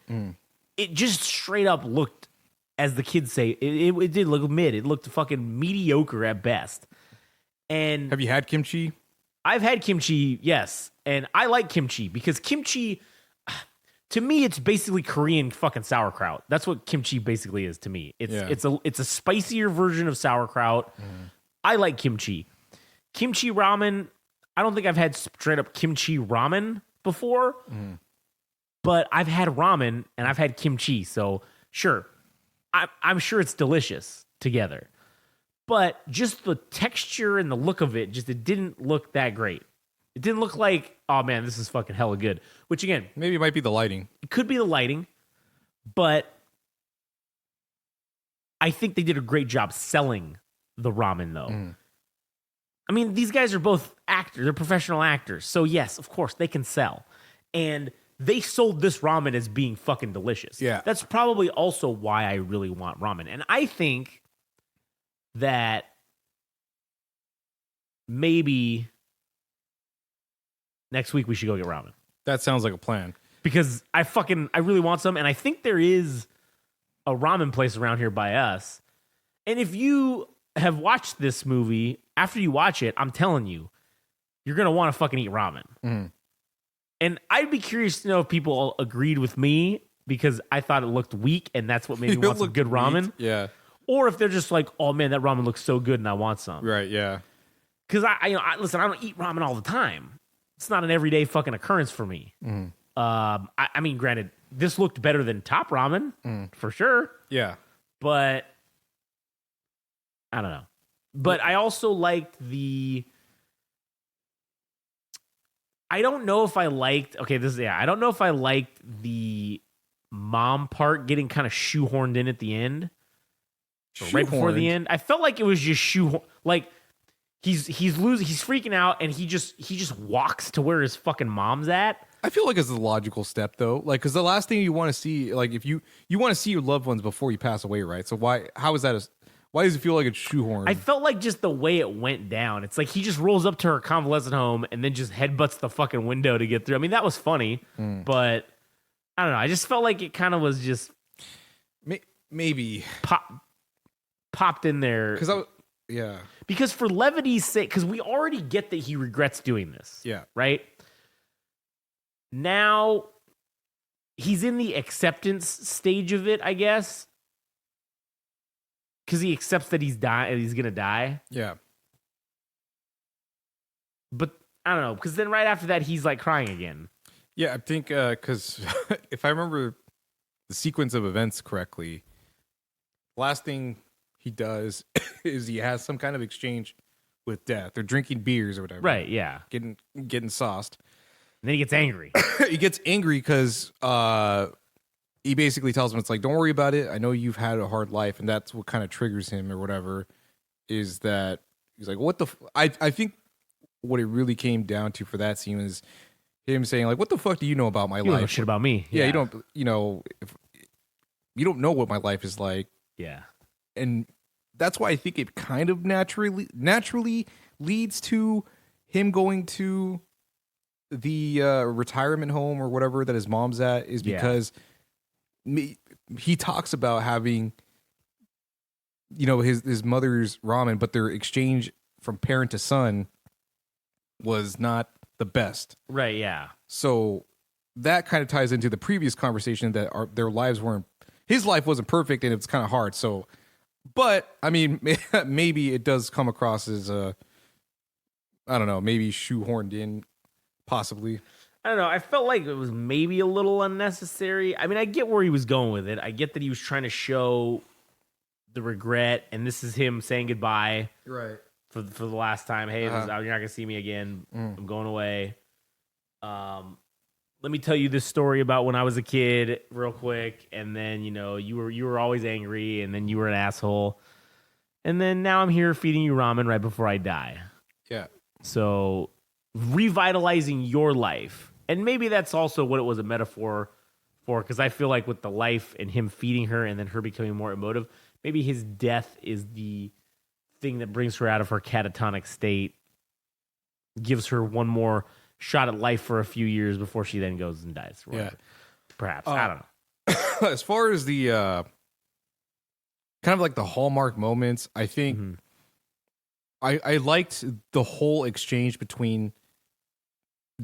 [SPEAKER 2] it just straight up looked, as the kids say, it did look mid. It looked fucking mediocre at best. And
[SPEAKER 3] have you had kimchi?
[SPEAKER 2] I've had kimchi, yes. And I like kimchi because kimchi, to me, it's basically Korean fucking sauerkraut. That's what kimchi basically is to me. It's a spicier version of sauerkraut. I like kimchi. Kimchi ramen, I don't think I've had straight up kimchi ramen before, but I've had ramen and I've had kimchi. So sure, I'm sure it's delicious together. But just the texture and the look of it, it didn't look that great. It didn't look like, oh man, this is fucking hella good. Which again,
[SPEAKER 3] maybe it might be the lighting.
[SPEAKER 2] It could be the lighting, but I think they did a great job selling the ramen though. I mean, these guys are both actors. They're professional actors. So yes, of course, they can sell. And they sold this ramen as being fucking delicious.
[SPEAKER 3] Yeah.
[SPEAKER 2] That's probably also why I really want ramen. And I think that maybe next week we should go get ramen.
[SPEAKER 3] That sounds like a plan.
[SPEAKER 2] Because I really want some. And I think there is a ramen place around here by us. And if you have watched this movie, after you watch it, I'm telling you, you're going to want to fucking eat ramen.
[SPEAKER 3] Mhm.
[SPEAKER 2] And I'd be curious to know if people agreed with me because I thought it looked weak and that's what made me
[SPEAKER 3] It
[SPEAKER 2] want some
[SPEAKER 3] looked
[SPEAKER 2] good ramen.
[SPEAKER 3] weak. Yeah.
[SPEAKER 2] Or if they're just like, oh man, that ramen looks so good and I want some.
[SPEAKER 3] Right. Yeah.
[SPEAKER 2] Because listen, I don't eat ramen all the time. It's not an everyday fucking occurrence for me. I mean, granted, this looked better than top ramen for sure,
[SPEAKER 3] Yeah.
[SPEAKER 2] but I don't know. But I also liked I don't know if I liked. Okay, I don't know if I liked the mom part getting kind of shoehorned in at the end, or right before the end. I felt like it was just shoehorned. Like he's freaking out, and he just walks to where his fucking mom's at.
[SPEAKER 3] I feel like it's a logical step though, like because the last thing you want to see, like if you want to see your loved ones before you pass away, right? So how is that? Why does it feel like it's shoehorned?
[SPEAKER 2] I felt like just the way it went down. It's like he just rolls up to her convalescent home and then just headbutts the fucking window to get through. I mean, that was funny, but I don't know. I just felt like it kind of was just
[SPEAKER 3] maybe
[SPEAKER 2] popped in there because for levity's sake, because we already get that he regrets doing this.
[SPEAKER 3] Yeah.
[SPEAKER 2] Right. Now he's in the acceptance stage of it, I guess. Because he accepts that he's gonna die.
[SPEAKER 3] Yeah.
[SPEAKER 2] But I don't know, because then right after that he's like crying again.
[SPEAKER 3] Yeah, I think because if I remember the sequence of events correctly, last thing he does is he has some kind of exchange with Death. They're drinking beers or whatever.
[SPEAKER 2] Right, yeah.
[SPEAKER 3] Getting sauced.
[SPEAKER 2] And then he gets angry.
[SPEAKER 3] He gets angry because he basically tells him, it's like, don't worry about it. I know you've had a hard life. And that's what kind of triggers him or whatever, is that he's like, what the I think what it really came down to for that scene is him saying, like, what the fuck do you know about my
[SPEAKER 2] You
[SPEAKER 3] life?
[SPEAKER 2] don't know shit about me.
[SPEAKER 3] Yeah, you don't, if you don't know what my life is like.
[SPEAKER 2] Yeah.
[SPEAKER 3] And that's why I think it kind of naturally leads to him going to the retirement home or whatever that his mom's at, is because he talks about having, his mother's ramen, but their exchange from parent to son was not the best.
[SPEAKER 2] Right, yeah.
[SPEAKER 3] So that kind of ties into the previous conversation that his life wasn't perfect and it's kind of hard. So, but I mean, maybe it does come across as I don't know, maybe shoehorned in, possibly.
[SPEAKER 2] I don't know. I felt like it was maybe a little unnecessary. I mean, I get where he was going with it. I get that he was trying to show the regret, and this is him saying goodbye,
[SPEAKER 3] Right.
[SPEAKER 2] for the last time. Hey, you're not gonna see me again. I'm going away. Let me tell you this story about when I was a kid, real quick, and then you were always angry, and then you were an asshole, and then now I'm here feeding you ramen right before I die.
[SPEAKER 3] Yeah.
[SPEAKER 2] So revitalizing your life. And maybe that's also what it was a metaphor for, because I feel like with the life and him feeding her and then her becoming more emotive, maybe his death is the thing that brings her out of her catatonic state, gives her one more shot at life for a few years before she then goes and dies.
[SPEAKER 3] Yeah.
[SPEAKER 2] Perhaps. I don't know.
[SPEAKER 3] As far as the kind of like the hallmark moments, I think I liked the whole exchange between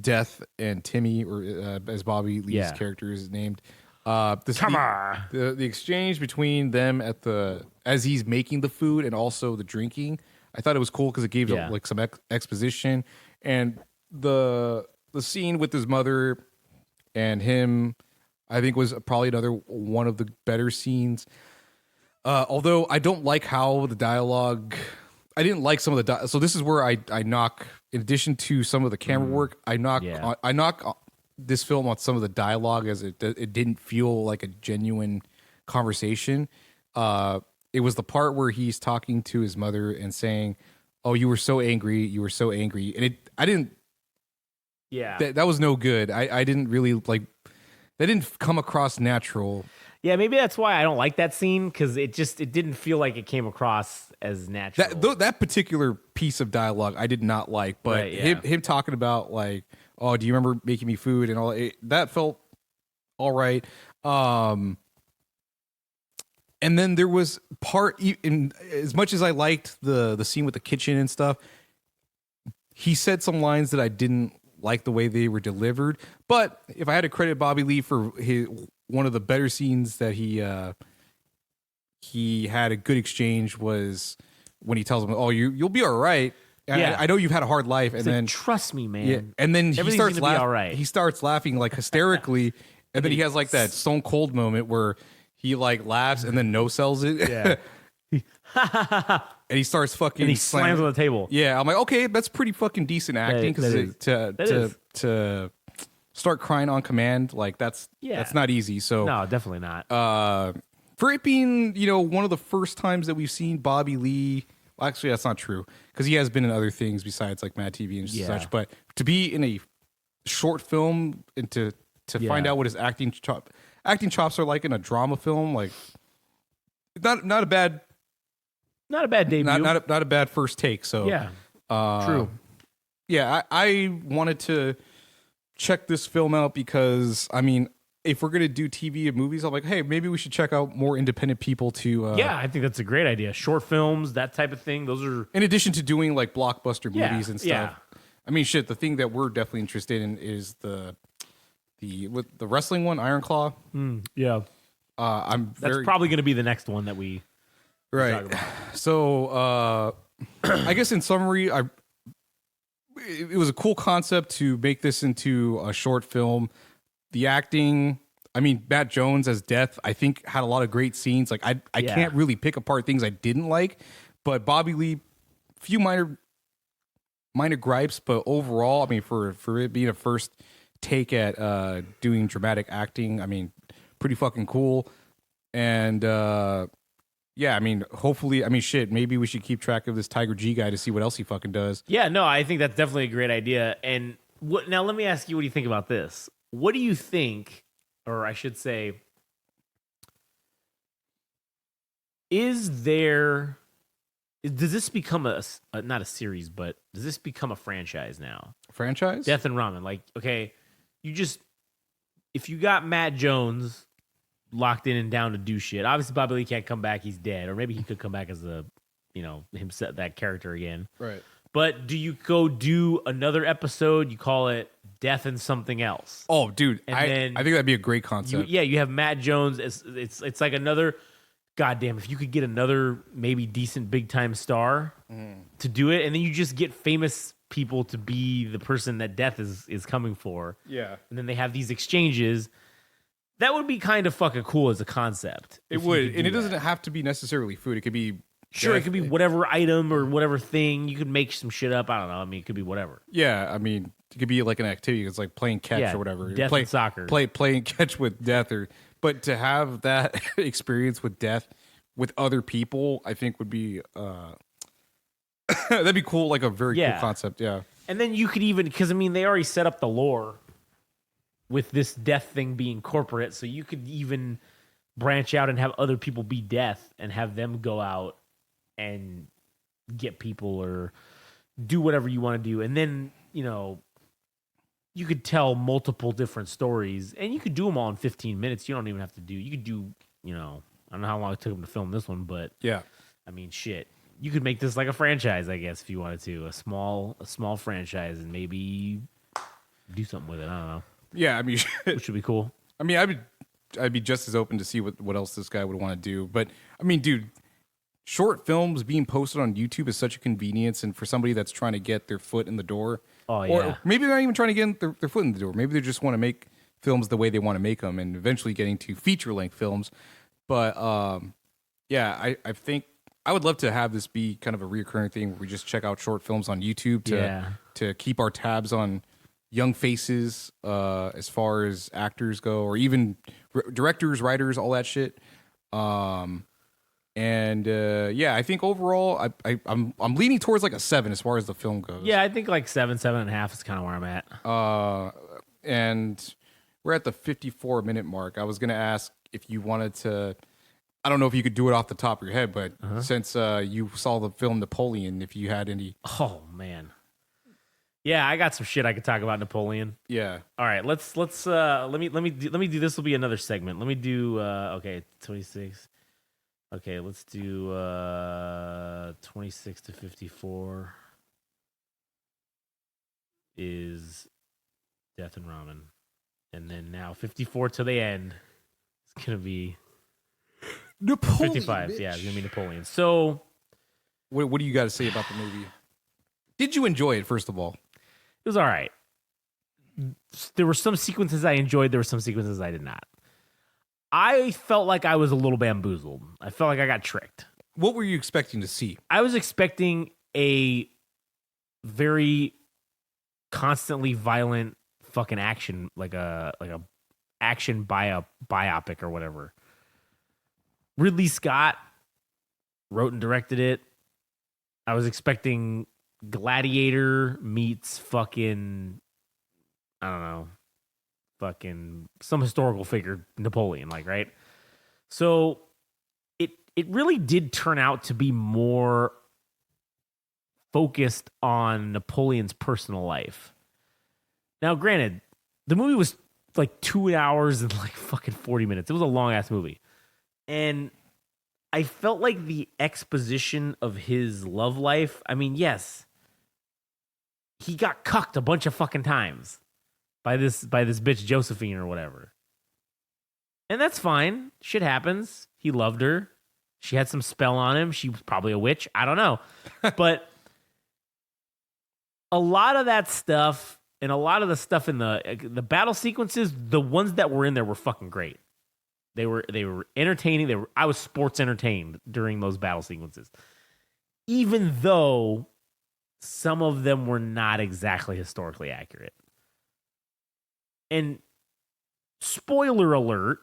[SPEAKER 3] Death and Timmy, or as Bobby Lee's character is named. The exchange between them as he's making the food and also the drinking, I thought it was cool because it gave like some exposition, and the scene with his mother and him, I think, was probably another one of the better scenes. Although I don't like how the dialogue. I didn't like some of the so this is where I knock, in addition to some of the camera work, I knock this film on some of the dialogue, as it didn't feel like a genuine conversation. It was the part where he's talking to his mother and saying, "Oh, you were so angry, and I didn't. Yeah, that was no good. I didn't really like. That didn't come across natural.
[SPEAKER 2] Yeah, maybe that's why I don't like that scene, because it didn't feel like it came across as natural.
[SPEAKER 3] That particular piece of dialogue I did not like, but him talking about like, oh, do you remember making me food and all that felt all right. And then there was part, in as much as I liked the scene with the kitchen and stuff, he said some lines that I didn't like the way they were delivered. But if I had to credit Bobby Lee for one of the better scenes that he had a good exchange was when he tells him, "Oh, you'll be all right.
[SPEAKER 2] Yeah.
[SPEAKER 3] I know you've had a hard life," and then
[SPEAKER 2] trust me, man.
[SPEAKER 3] yeah, and then he
[SPEAKER 2] Everything's
[SPEAKER 3] starts
[SPEAKER 2] gonna be
[SPEAKER 3] laughing.
[SPEAKER 2] all right.
[SPEAKER 3] He starts laughing like hysterically, and then he has like that Stone Cold moment where he like laughs and then no sells it.
[SPEAKER 2] Yeah.
[SPEAKER 3] And he starts fucking
[SPEAKER 2] And he slams on the table.
[SPEAKER 3] Yeah, I'm like, okay, that's pretty fucking decent acting because to start crying on command, like that's not easy. So
[SPEAKER 2] No, definitely not.
[SPEAKER 3] for it being, one of the first times that we've seen Bobby Lee. Well, actually, that's not true because he has been in other things besides like Mad TV and such. But to be in a short film and to find out what his acting chops are like in a drama film, like not a bad
[SPEAKER 2] debut.
[SPEAKER 3] not a bad first take. So
[SPEAKER 2] yeah, true.
[SPEAKER 3] Yeah, I wanted to check this film out because I mean, if we're gonna do TV and movies, I'm like, hey, maybe we should check out more independent people to.
[SPEAKER 2] Yeah, I think that's a great idea. Short films, that type of thing. Those are
[SPEAKER 3] in addition to doing like blockbuster movies and stuff.
[SPEAKER 2] Yeah.
[SPEAKER 3] I mean, shit. The thing that we're definitely interested in is the wrestling one, Iron Claw.
[SPEAKER 2] yeah. That's probably going to be the next one that we
[SPEAKER 3] right.
[SPEAKER 2] talk about.
[SPEAKER 3] So I guess in summary, it was a cool concept to make this into a short film. The acting, I mean, Matt Jones as Death, I think had a lot of great scenes. Like I can't really pick apart things I didn't like, but Bobby Lee, few minor gripes, but overall, I mean, for it being a first take at doing dramatic acting, I mean, pretty fucking cool. And yeah, I mean, hopefully, I mean, shit, maybe we should keep track of this Tiger G guy to see what else he fucking does.
[SPEAKER 2] Yeah, no, I think that's definitely a great idea. And now let me ask you, what do you think about this? What do you think, or I should say, does this become not a series, but does this become a franchise now?
[SPEAKER 3] Franchise?
[SPEAKER 2] Death and Ramen. Like, okay, if you got Matt Jones locked in and down to do shit, obviously Bobby Lee can't come back, he's dead, or maybe he could come back as himself, that character again.
[SPEAKER 3] Right.
[SPEAKER 2] But do you go do another episode? You call it Death and Something Else.
[SPEAKER 3] Oh, dude, I
[SPEAKER 2] then
[SPEAKER 3] think that'd be a great concept.
[SPEAKER 2] You have Matt Jones. It's like another. Goddamn, if you could get another maybe decent big time star to do it, and then you just get famous people to be the person that Death is coming for.
[SPEAKER 3] Yeah,
[SPEAKER 2] and then they have these exchanges. That would be kind of fucking cool as a concept.
[SPEAKER 3] It would, and it doesn't have to be necessarily food. It could be.
[SPEAKER 2] Sure, it could be whatever item or whatever thing. You could make some shit up. I don't know. I mean, it could be whatever.
[SPEAKER 3] Yeah, I mean, it could be like an activity. It's like playing catch or whatever.
[SPEAKER 2] Death and soccer.
[SPEAKER 3] Playing catch with Death, but to have that experience with Death with other people, I think would be that'd be cool. Like a very cool concept. Yeah,
[SPEAKER 2] and then you could even, because I mean, they already set up the lore with this Death thing being corporate, so you could even branch out and have other people be Death and have them go out and get people or do whatever you want to do. And then, you could tell multiple different stories and you could do them all in 15 minutes. You don't even have to you could do, I don't know how long it took them to film this one, but
[SPEAKER 3] yeah, I
[SPEAKER 2] mean, shit, you could make this like a franchise, I guess, if you wanted to, a small franchise and maybe do something with it. I don't know.
[SPEAKER 3] Yeah. I mean,
[SPEAKER 2] which would be cool.
[SPEAKER 3] I mean, I'd be just as open to see what else this guy would want to do. But I mean, dude, short films being posted on YouTube is such a convenience, and for somebody that's trying to get their foot in the door, or maybe they're not even trying to get their foot in the door. Maybe they just want to make films the way they want to make them, and eventually getting to feature length films. But yeah, I think I would love to have this be kind of a reoccurring thing where we just check out short films on YouTube to keep our tabs on young faces as far as actors go, or even directors, writers, all that shit. And yeah, I think overall, I'm leaning towards like a 7 as far as the film goes.
[SPEAKER 2] Yeah, I think like 7.5 is kind of where I'm at.
[SPEAKER 3] And we're at the 54-minute mark. I was gonna ask if you wanted to. I don't know if you could do it off the top of your head, but since you saw the film Napoleon, if you had any.
[SPEAKER 2] Oh man. Yeah, I got some shit I could talk about Napoleon.
[SPEAKER 3] Yeah.
[SPEAKER 2] All right, let's let me do this. Will be another segment. Let me do 26. Okay, let's do 26 to 54. is Death and Ramen. And then now 54 to the end. It's going to be
[SPEAKER 3] Napoleon,
[SPEAKER 2] 55.
[SPEAKER 3] bitch.
[SPEAKER 2] Yeah, it's going to be Napoleon. So
[SPEAKER 3] What do you got to say about the movie? Did you enjoy it, first of all?
[SPEAKER 2] it was all right. There were some sequences I enjoyed. There were some sequences I did not. I felt like I was a little bamboozled. I felt like I got tricked.
[SPEAKER 3] What were you expecting to see?
[SPEAKER 2] I was expecting a very constantly violent fucking action, like a action biopic or whatever. Ridley Scott wrote and directed it. I was expecting Gladiator meets fucking, I don't know, fucking some historical figure, Napoleon, like, right? So it really did turn out to be more focused on Napoleon's personal life. Now, granted, the movie was like 2 hours and like fucking 40 minutes. It was a long ass movie. And I felt like the exposition of his love life, I mean, yes, he got cucked a bunch of fucking times by this bitch Josephine or whatever. And that's fine. Shit happens. He loved her. She had some spell on him. She was probably a witch. I don't know. But a lot of that stuff and a lot of the stuff in the battle sequences, the ones that were in there were fucking great. They were entertaining. I was sports entertained during those battle sequences. Even though some of them were not exactly historically accurate. And spoiler alert,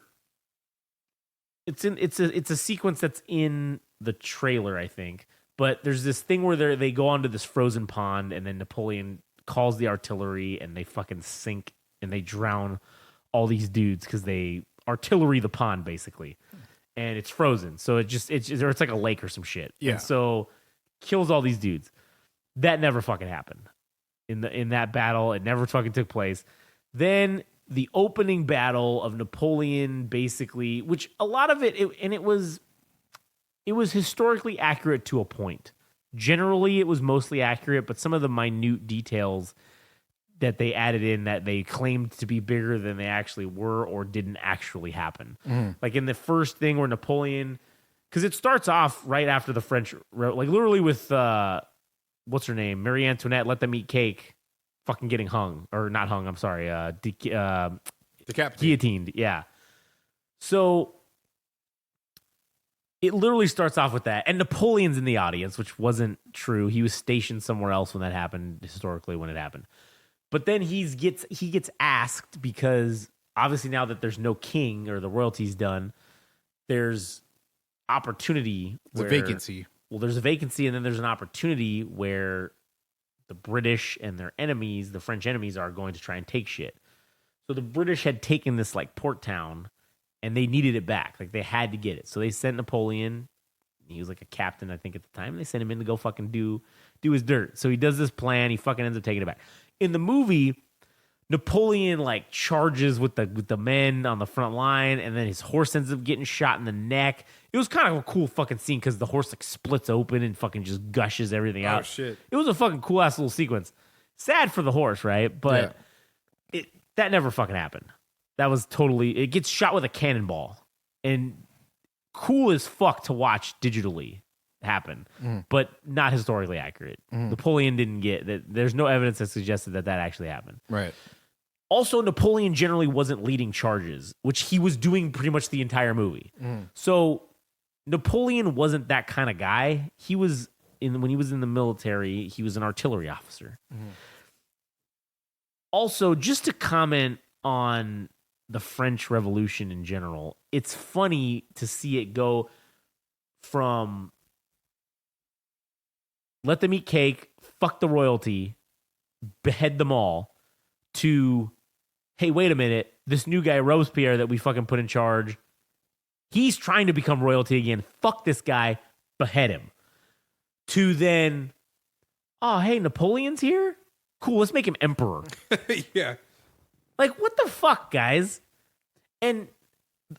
[SPEAKER 2] it's a sequence that's in the trailer, I think. But there's this thing where they go onto this frozen pond, and then Napoleon calls the artillery, and they fucking sink, and they drown all these dudes because they artillery the pond, basically. And it's frozen. So it's like a lake or some shit.
[SPEAKER 3] Yeah.
[SPEAKER 2] And so kills all these dudes. That never fucking happened. In that battle, it never fucking took place. Then the opening battle of Napoleon, basically, which a lot of it was historically accurate to a point. Generally, it was mostly accurate, but some of the minute details that they added in that they claimed to be bigger than they actually were or didn't actually happen. Like in the first thing where Napoleon, because it starts off right after the French, like literally with, what's her name? Marie Antoinette, let them eat cake, fucking getting hung. Or not hung, I'm sorry.
[SPEAKER 3] Decapitated.
[SPEAKER 2] Guillotined, yeah. So it literally starts off with that. And Napoleon's in the audience, which wasn't true. He was stationed somewhere else when that happened, historically, when it happened. But then he gets asked, because obviously now that there's no king or the royalty's done, there's opportunity.
[SPEAKER 3] There's a vacancy.
[SPEAKER 2] Well, there's a vacancy, and then there's an opportunity where the British and their enemies, the French enemies, are going to try and take shit. So the British had taken this like port town, and they needed it back. Like they had to get it. So they sent Napoleon. He was like a captain, I think, at the time. They sent him in to go fucking do his dirt. So he does this plan. He fucking ends up taking it back. In the movie, Napoleon like charges with the men on the front line, and then his horse ends up getting shot in the neck. It was kind of a cool fucking scene because the horse like splits open and fucking just gushes everything out.
[SPEAKER 3] Oh shit!
[SPEAKER 2] It was a fucking cool ass little sequence. Sad for the horse, right? But that never fucking happened. That was totally. It gets shot with a cannonball, and cool as fuck to watch digitally happen, but not historically accurate. Napoleon didn't get that. There's no evidence that suggested that actually happened.
[SPEAKER 3] Right.
[SPEAKER 2] Also, Napoleon generally wasn't leading charges, which he was doing pretty much the entire movie. So Napoleon wasn't that kind of guy. He was when he was in the military, he was an artillery officer. Also, just to comment on the French Revolution in general, it's funny to see it go from let them eat cake, fuck the royalty, behead them all, to, hey, wait a minute, this new guy, Robespierre, that we fucking put in charge, he's trying to become royalty again. Fuck this guy, behead him. To then, oh, hey, Napoleon's here? Cool, let's make him emperor.
[SPEAKER 3] Yeah.
[SPEAKER 2] Like, what the fuck, guys? And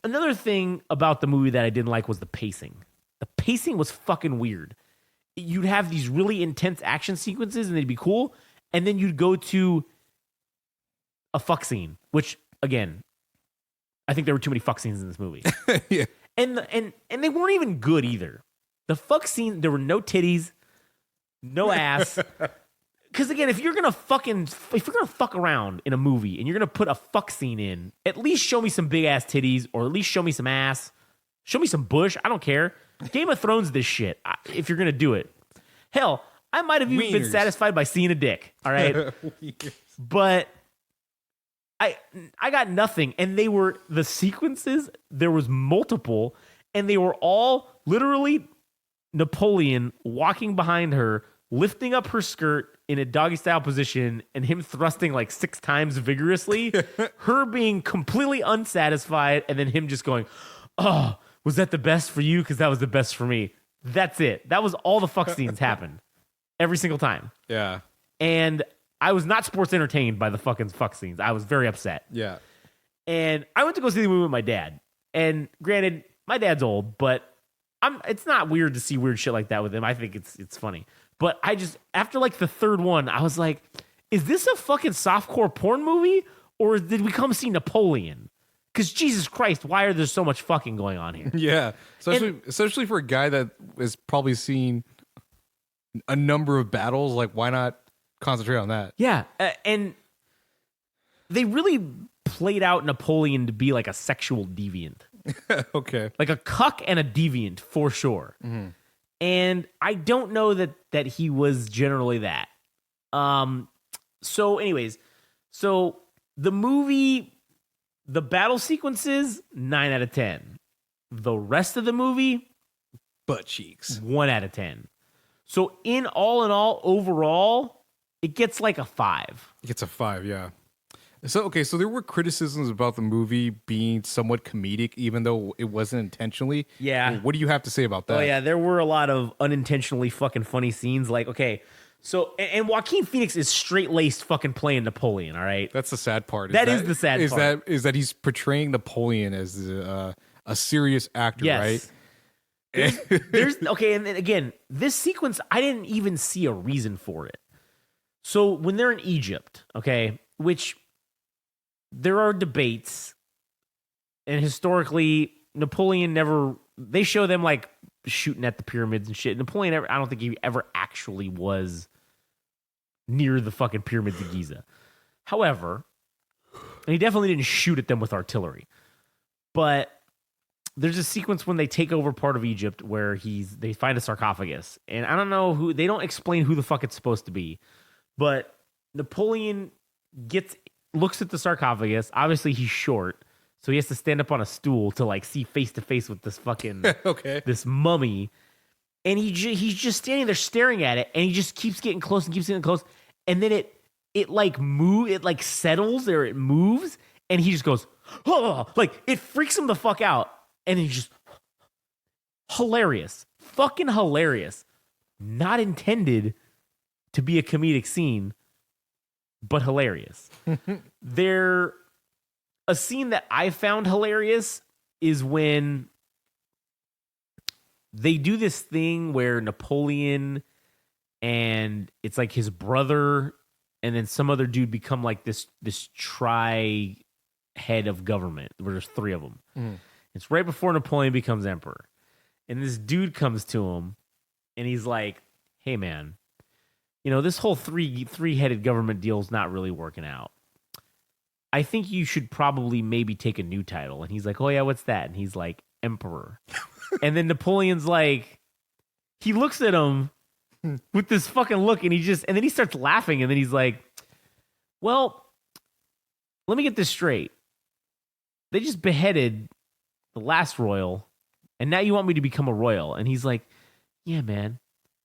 [SPEAKER 2] another thing about the movie that I didn't like was the pacing. The pacing was fucking weird. You'd have these really intense action sequences and they'd be cool. and then you'd go to a fuck scene, which again, I think there were too many fuck scenes in this movie.
[SPEAKER 3] Yeah.
[SPEAKER 2] And they weren't even good either. The fuck scene, there were no titties, no ass. Because again, if you're gonna fuck around in a movie and you're gonna put a fuck scene in, at least show me some big ass titties, or at least show me some ass, show me some bush. I don't care. Game of Thrones, this shit. If you're gonna do it, hell, I might have even been satisfied by seeing a dick. All right, but I got nothing, and they were the sequences. There was multiple, and they were all literally Napoleon walking behind her, lifting up her skirt in a doggy style position, and him thrusting like 6 times vigorously, her being completely unsatisfied, and then him just going, "Oh, was that the best for you? Because that was the best for me." That's it. That was all the fuck scenes happened every single time.
[SPEAKER 3] Yeah.
[SPEAKER 2] And I was not sports entertained by the fucking fuck scenes. I was very upset.
[SPEAKER 3] Yeah.
[SPEAKER 2] And I went to go see the movie with my dad. And granted, my dad's old, but it's not weird to see weird shit like that with him. I think it's funny. But I just, after like the third one, I was like, is this a fucking softcore porn movie? Or did we come see Napoleon? Because Jesus Christ, why are there so much fucking going on here?
[SPEAKER 3] Yeah. Especially for a guy that has probably seen a number of battles, like why not concentrate on that?
[SPEAKER 2] Yeah. And they really played out Napoleon to be like a sexual deviant.
[SPEAKER 3] Okay.
[SPEAKER 2] Like a cuck and a deviant for sure. Mm-hmm. And I don't know that he was generally that. So anyways, so the movie, the battle sequences, 9 out of 10. The rest of the movie,
[SPEAKER 3] butt cheeks,
[SPEAKER 2] 1 out of 10. So in all, overall, it gets like a 5.
[SPEAKER 3] It gets a 5, yeah. So there were criticisms about the movie being somewhat comedic, even though it wasn't intentionally.
[SPEAKER 2] Yeah.
[SPEAKER 3] What do you have to say about that?
[SPEAKER 2] Oh yeah, there were a lot of unintentionally fucking funny scenes. Like, okay, so and Joaquin Phoenix is straight laced fucking playing Napoleon. All right,
[SPEAKER 3] that's the sad part.
[SPEAKER 2] That is the sad part.
[SPEAKER 3] Is that he's portraying Napoleon as a serious actor, right?
[SPEAKER 2] There's okay, and then again, this sequence I didn't even see a reason for it. So when they're in Egypt, okay, which there are debates, and historically, Napoleon never. They show them like shooting at the pyramids and shit. Napoleon, I don't think he ever actually was near the fucking pyramids of Giza. However, and he definitely didn't shoot at them with artillery. But there's a sequence when they take over part of Egypt where they find a sarcophagus, and I don't know who. They don't explain who the fuck it's supposed to be, but Napoleon looks at the sarcophagus. Obviously, he's short, so he has to stand up on a stool to like see face to face with this fucking this mummy. And he's just standing there staring at it, and he just keeps getting close and keeps getting close. And then it like settles or it moves, and he just goes, oh, like it freaks him the fuck out. And he's just hilarious, fucking hilarious. Not intended to be a comedic scene, but hilarious. A scene that I found hilarious is when they do this thing where Napoleon and it's like his brother and then some other dude become like this head of government where there's 3 of them. Mm. It's right before Napoleon becomes emperor. And this dude comes to him and he's like, hey man, this whole three-headed government deal is not really working out. I think you should probably maybe take a new title. And he's like, oh yeah, what's that? And he's like, emperor. And then Napoleon's like, he looks at him with this fucking look and then he starts laughing. And then he's like, well, let me get this straight. They just beheaded the last royal and now you want me to become a royal. And he's like, yeah, man,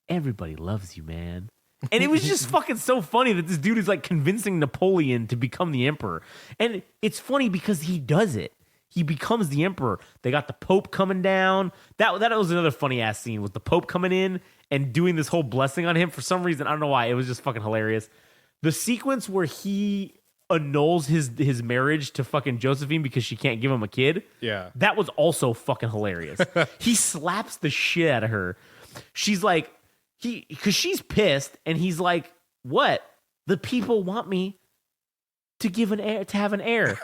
[SPEAKER 2] everybody loves you, man. And it was just fucking so funny that this dude is like convincing Napoleon to become the emperor. And it's funny because he does it. He becomes the emperor. They got the Pope coming down. That was another funny ass scene with the Pope coming in and doing this whole blessing on him. For some reason, I don't know why. It was just fucking hilarious. The sequence where he annuls his marriage to fucking Josephine because she can't give him a kid.
[SPEAKER 3] Yeah.
[SPEAKER 2] That was also fucking hilarious. He slaps the shit out of her. She's like, because she's pissed, and he's like, what? the people want me to have an heir.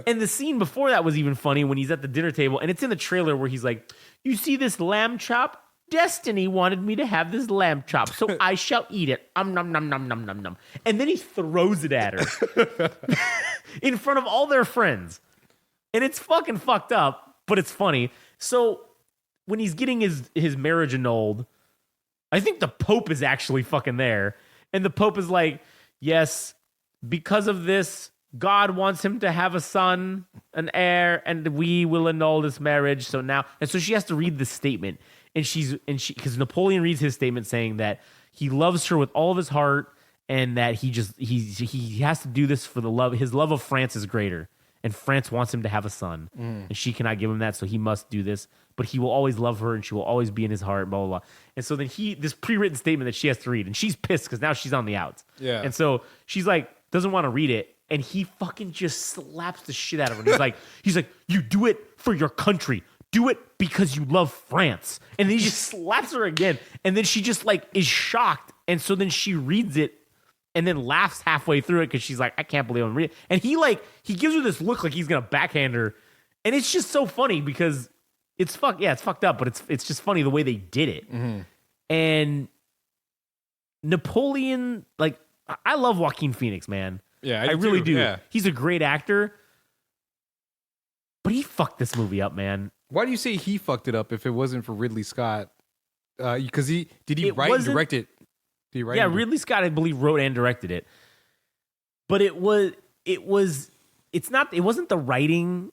[SPEAKER 2] And the scene before that was even funny when he's at the dinner table, and it's in the trailer where he's like, "You see this lamb chop? Destiny wanted me to have this lamb chop, so I shall eat it. Nom nom nom nom nom nom." And then he throws it at her in front of all their friends. And it's fucking fucked up, but it's funny. So when he's getting his marriage annulled, I think the Pope is actually fucking there. And the Pope is like, "Yes, because of this, God wants him to have a son, an heir, and we will annul this marriage." So now, and so she has to read this statement, and she, because Napoleon reads his statement saying that he loves her with all of his heart, and that he has to do this for his love of France is greater, and France wants him to have a son, and she cannot give him that, so he must do this. But he will always love her, and she will always be in his heart, blah, blah, blah. And so then this pre-written statement that she has to read, and she's pissed because now she's on the outs.
[SPEAKER 3] Yeah.
[SPEAKER 2] And so she's like, doesn't want to read it, and he fucking just slaps the shit out of her. And he's like, "You do it for your country. Do it because you love France." And then he just slaps her again, and then she just like is shocked, and so then she reads it, and then laughs halfway through it because she's like, "I can't believe I'm reading." And he gives her this look like he's gonna backhand her, and it's just so funny because it's fucked up, but it's just funny the way they did it.
[SPEAKER 3] Mm-hmm.
[SPEAKER 2] And Napoleon, like, I love Joaquin Phoenix, man.
[SPEAKER 3] Yeah,
[SPEAKER 2] I really do.
[SPEAKER 3] Yeah.
[SPEAKER 2] He's a great actor, but he fucked this movie up, man.
[SPEAKER 3] Why do you say he fucked it up if it wasn't for Ridley Scott? Because did he write and direct it? Did he write?
[SPEAKER 2] Yeah, Ridley Scott, I believe, wrote and directed it. But it wasn't the writing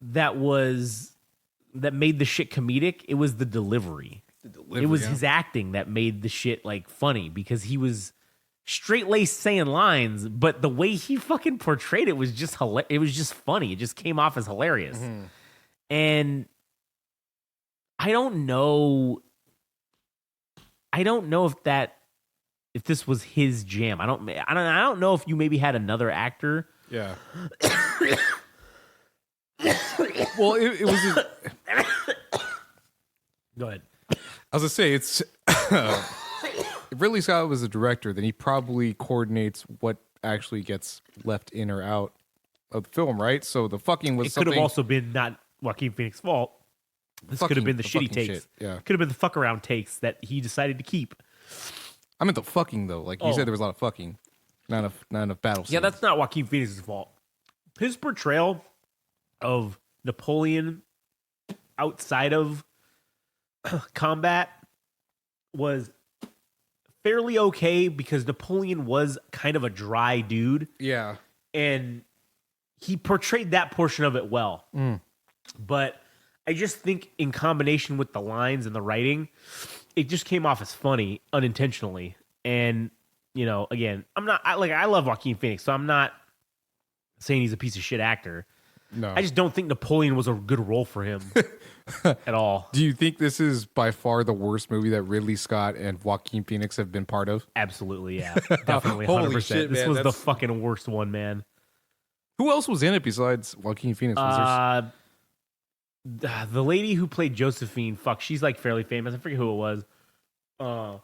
[SPEAKER 2] that made the shit comedic. It was the delivery. It was his acting that made the shit like funny because he was straight laced saying lines, but the way he fucking portrayed it was just it was just funny. It just came off as hilarious. Mm-hmm. And I don't know if this was his jam. I don't know if you maybe had another actor.
[SPEAKER 3] Yeah. Well, it was.
[SPEAKER 2] Go ahead.
[SPEAKER 3] I was gonna say it's. If Ridley Scott was a director, then he probably coordinates what actually gets left in or out of the film, right? So the fucking was.
[SPEAKER 2] It could have also been not Joaquin Phoenix's fault. This could have been the shitty takes.
[SPEAKER 3] Shit. Yeah,
[SPEAKER 2] could have been the fuck around takes that he decided to keep.
[SPEAKER 3] I meant the fucking though. Like you said, there was a lot of fucking, not enough battle scenes.
[SPEAKER 2] Yeah, that's not Joaquin Phoenix's fault. His portrayal of Napoleon outside of combat was fairly okay because Napoleon was kind of a dry dude.
[SPEAKER 3] Yeah.
[SPEAKER 2] And he portrayed that portion of it well.
[SPEAKER 3] Mm.
[SPEAKER 2] But I just think in combination with the lines and the writing, it just came off as funny unintentionally. And, you know, again, I love Joaquin Phoenix, so I'm not saying he's a piece of shit actor.
[SPEAKER 3] No.
[SPEAKER 2] I just don't think Napoleon was a good role for him at all.
[SPEAKER 3] Do you think this is by far the worst movie that Ridley Scott and Joaquin Phoenix have been part of?
[SPEAKER 2] Absolutely, yeah. Definitely, 100%.
[SPEAKER 3] Holy shit,
[SPEAKER 2] this
[SPEAKER 3] man,
[SPEAKER 2] was the fucking worst one, man.
[SPEAKER 3] Who else was in it besides Joaquin Phoenix? Was
[SPEAKER 2] the lady who played Josephine, she's like fairly famous. I forget who it was. But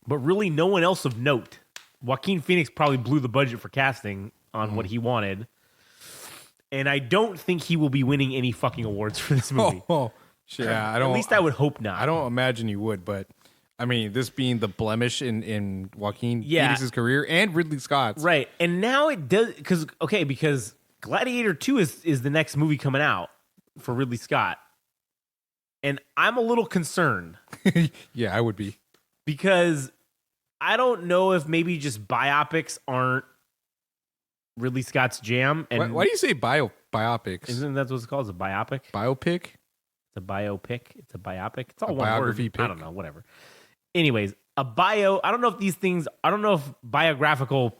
[SPEAKER 2] really no one else of note. Joaquin Phoenix probably blew the budget for casting on what he wanted. And I don't think he will be winning any fucking awards for this movie.
[SPEAKER 3] Oh, shit. Yeah,
[SPEAKER 2] At least I would hope not.
[SPEAKER 3] I don't imagine you would, but I mean, this being the blemish in Joaquin Phoenix's career and Ridley Scott's.
[SPEAKER 2] Right. And now it does, because Gladiator 2 is the next movie coming out for Ridley Scott. And I'm a little concerned.
[SPEAKER 3] Yeah, I would be.
[SPEAKER 2] Because I don't know if maybe just biopics aren't Ridley Scott's jam. And
[SPEAKER 3] why do you say biopics?
[SPEAKER 2] Isn't that what it's called? It's a biopic?
[SPEAKER 3] Biopic?
[SPEAKER 2] It's a biopic. It's a biopic. It's all
[SPEAKER 3] a
[SPEAKER 2] one
[SPEAKER 3] biography
[SPEAKER 2] word.
[SPEAKER 3] pic?
[SPEAKER 2] I don't know. Whatever. Anyways, I don't know if biographical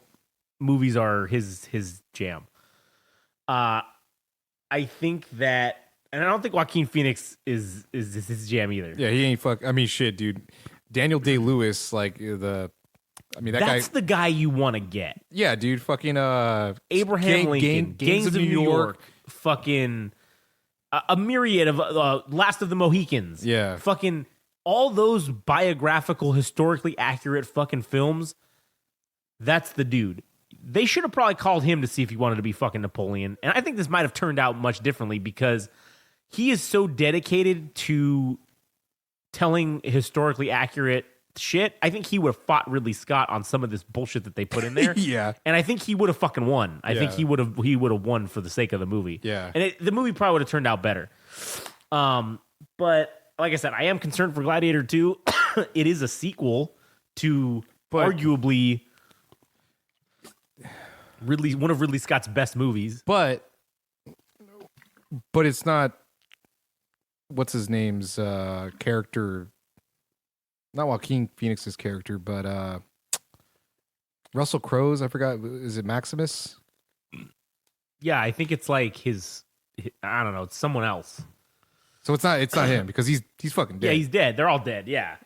[SPEAKER 2] movies are his jam. I think that, and I don't think Joaquin Phoenix is his jam either.
[SPEAKER 3] Yeah, he ain't I mean, shit, dude. Daniel Day-Lewis, that's
[SPEAKER 2] the guy you want to get.
[SPEAKER 3] Yeah, dude. Fucking
[SPEAKER 2] Abraham Lincoln, Gangs of New York, fucking a myriad of Last of the Mohicans.
[SPEAKER 3] Yeah,
[SPEAKER 2] fucking all those biographical, historically accurate fucking films, that's the dude. They should have probably called him to see if he wanted to be fucking Napoleon. And I think this might have turned out much differently because he is so dedicated to telling historically accurate shit. I think he would have fought Ridley Scott on some of this bullshit that they put in there.
[SPEAKER 3] Yeah.
[SPEAKER 2] And I think he would have fucking won. I think
[SPEAKER 3] Yeah.
[SPEAKER 2] he would have won for the sake of the movie.
[SPEAKER 3] Yeah.
[SPEAKER 2] And the movie probably would have turned out better. But like I said, I am concerned for Gladiator 2. It is a sequel to arguably one of Ridley Scott's best movies.
[SPEAKER 3] But it's not what's his name's character, not Joaquin Phoenix's character, but Russell Crowe's, I forgot, is it Maximus?
[SPEAKER 2] Yeah, I think it's like his I don't know, it's someone else.
[SPEAKER 3] So it's not him because he's fucking dead.
[SPEAKER 2] Yeah, he's dead. They're all dead, yeah.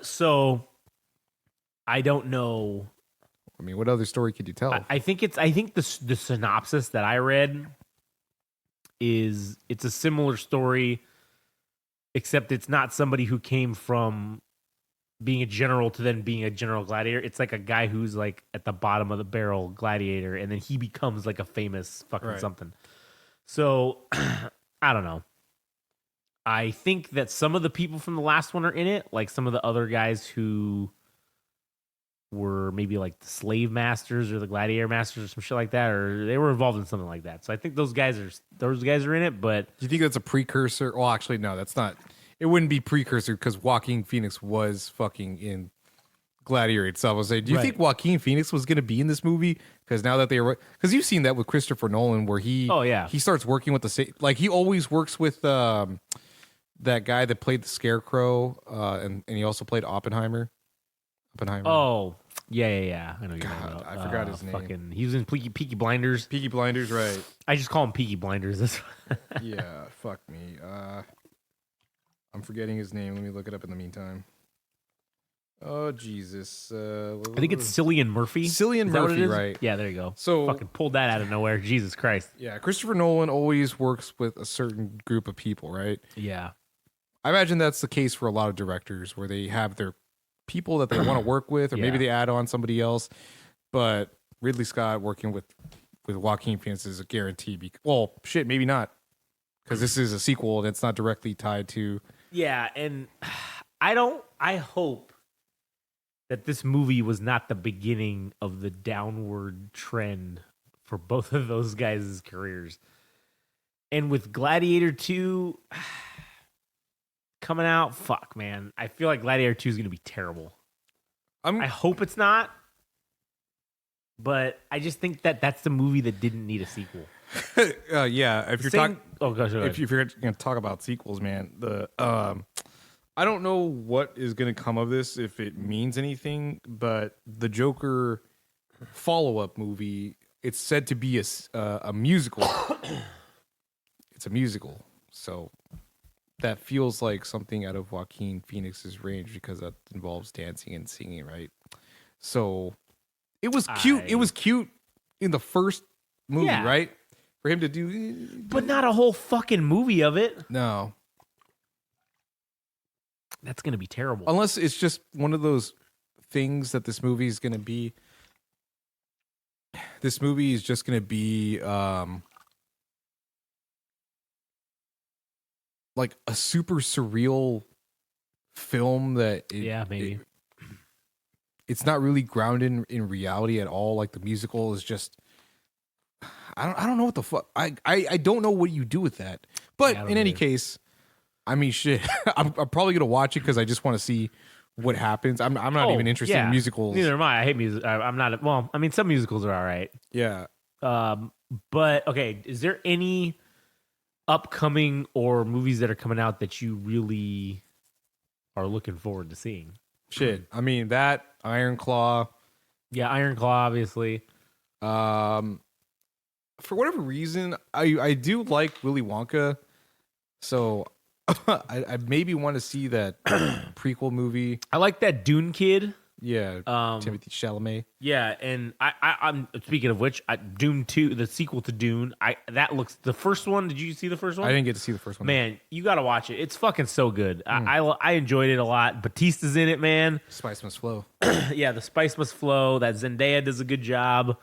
[SPEAKER 2] So I don't know.
[SPEAKER 3] I mean, what other story could you tell?
[SPEAKER 2] I think the synopsis that I read is it's a similar story, except it's not somebody who came from being a general to then being a general gladiator. It's like a guy who's like at the bottom of the barrel gladiator, and then he becomes like a famous fucking something. So I don't know. I think that some of the people from the last one are in it, like some of the other guys who were maybe like the slave masters or the gladiator masters or some shit like that, or they were involved in something like that. So I think those guys are in it. But
[SPEAKER 3] do you think that's a precursor? Well, actually, no, that's not. It wouldn't be precursor because Joaquin Phoenix was fucking in Gladiator itself. I was saying, do you think Joaquin Phoenix was going to be in this movie? Because now that they were, because you've seen that with Christopher Nolan, where he starts working with like he always works with that guy that played the Scarecrow, and he also played Oppenheimer.
[SPEAKER 2] Oh, yeah. I know you're talking about.
[SPEAKER 3] I forgot his name.
[SPEAKER 2] He was in Peaky Blinders.
[SPEAKER 3] Peaky Blinders, right?
[SPEAKER 2] I just call him Peaky Blinders.
[SPEAKER 3] Yeah, fuck me. I'm forgetting his name. Let me look it up in the meantime. Oh Jesus!
[SPEAKER 2] I think it's Cillian Murphy.
[SPEAKER 3] Cillian Murphy, right?
[SPEAKER 2] Yeah, there you go.
[SPEAKER 3] So
[SPEAKER 2] fucking pulled that out of nowhere. Jesus Christ.
[SPEAKER 3] Yeah, Christopher Nolan always works with a certain group of people, right?
[SPEAKER 2] Yeah.
[SPEAKER 3] I imagine that's the case for a lot of directors, where they have their people that they want to work with, or maybe they add on somebody else. But Ridley Scott working with Joaquin Phoenix is a guarantee. Well, shit, maybe not, because this is a sequel and it's not directly tied to.
[SPEAKER 2] Yeah, and I hope that this movie was not the beginning of the downward trend for both of those guys' careers. And with Gladiator 2 coming out, fuck, man. I feel like Gladiator 2 is going to be terrible. I hope it's not, but I just think that that's the movie that didn't need a sequel.
[SPEAKER 3] Yeah, if you're talking, if you're going to talk about sequels, man, I don't know what is going to come of this, if it means anything, but the Joker follow-up movie, it's said to be a musical. It's a musical, so that feels like something out of Joaquin Phoenix's range because that involves dancing and singing, right? So it was cute. It was cute in the first movie, right? For him to do,
[SPEAKER 2] but not a whole fucking movie of it.
[SPEAKER 3] No.
[SPEAKER 2] That's going to be terrible.
[SPEAKER 3] Unless it's just one of those things that this movie is going to be. This movie is just going to be like a super surreal film that
[SPEAKER 2] maybe
[SPEAKER 3] it's not really grounded in reality at all. Like the musical is just I don't know what the fuck I don't know what you do with that. But in any case, I mean, shit. I'm probably gonna watch it because I just want to see what happens. I'm not even interested in musicals.
[SPEAKER 2] Neither am I. I hate music. I'm not. Well, I mean, some musicals are all right.
[SPEAKER 3] Yeah.
[SPEAKER 2] But okay, is there any upcoming or movies that are coming out that you really are looking forward to seeing?
[SPEAKER 3] Shit. I mean, that Iron Claw.
[SPEAKER 2] Yeah, Iron Claw, obviously.
[SPEAKER 3] For whatever reason, I do like Willy Wonka, so I maybe want to see that prequel movie.
[SPEAKER 2] I like that Dune Kid.
[SPEAKER 3] Yeah, Timothy Chalamet.
[SPEAKER 2] Yeah, and I'm speaking of which, Dune 2, the sequel to Dune, that looks the first one. Did you see the first one?
[SPEAKER 3] I didn't get to see the first one.
[SPEAKER 2] Man, you got to watch it. It's fucking so good. I enjoyed it a lot. Batista's in it, man.
[SPEAKER 3] Spice must flow.
[SPEAKER 2] Yeah, the spice must flow. That Zendaya does a good job.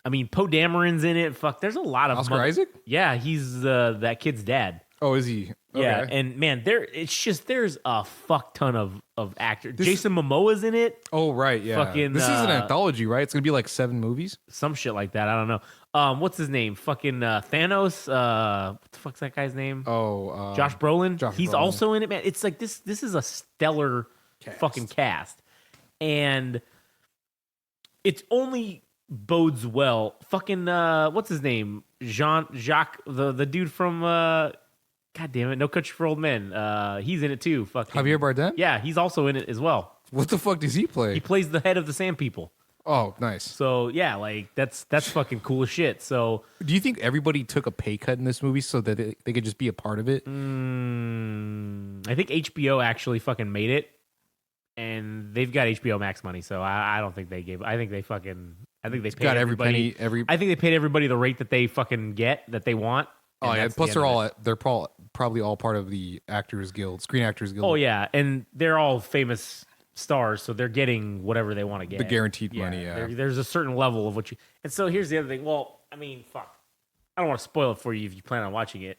[SPEAKER 2] I mean, Poe Dameron's in it. Fuck, there's a lot of
[SPEAKER 3] Oscar Isaac?
[SPEAKER 2] Yeah, he's that kid's dad.
[SPEAKER 3] Oh, is he? Okay.
[SPEAKER 2] Yeah, and man, there's a fuck ton of actors. Jason Momoa's in it.
[SPEAKER 3] Oh, right, yeah.
[SPEAKER 2] Fucking,
[SPEAKER 3] this is an anthology, right? It's gonna be like 7 movies.
[SPEAKER 2] Some shit like that. I don't know. What's his name? Fucking Thanos. What the fuck's that guy's name?
[SPEAKER 3] Oh,
[SPEAKER 2] Josh Brolin. He's
[SPEAKER 3] Brolin.
[SPEAKER 2] also in it, man. It's like this is a stellar fucking cast, and it's only bodes well. Fucking what's his name? Jacques, the dude from God damn it, No Country for Old Men. He's in it too. Fucking
[SPEAKER 3] Javier Bardem?
[SPEAKER 2] Yeah, he's also in it as well.
[SPEAKER 3] What the fuck does he play?
[SPEAKER 2] He plays the head of the Sand People.
[SPEAKER 3] Oh, nice.
[SPEAKER 2] So yeah, like that's fucking cool as shit. So
[SPEAKER 3] do you think everybody took a pay cut in this movie so that they could just be a part of it?
[SPEAKER 2] I think HBO actually fucking made it, and they've got HBO Max money. So I don't think they gave. I think they paid
[SPEAKER 3] Got every
[SPEAKER 2] everybody.
[SPEAKER 3] penny.
[SPEAKER 2] I think they paid everybody the rate that they fucking get that they want.
[SPEAKER 3] Oh yeah.
[SPEAKER 2] that's
[SPEAKER 3] Plus,
[SPEAKER 2] the end of it.
[SPEAKER 3] they're probably all part of the Actors Guild, Screen Actors Guild.
[SPEAKER 2] Oh yeah, and they're all famous stars, so they're getting whatever they want to get.
[SPEAKER 3] The guaranteed money. Yeah.
[SPEAKER 2] There's a certain level of what you. And so here's the other thing. Well, I mean, fuck. I don't want to spoil it for you if you plan on watching it,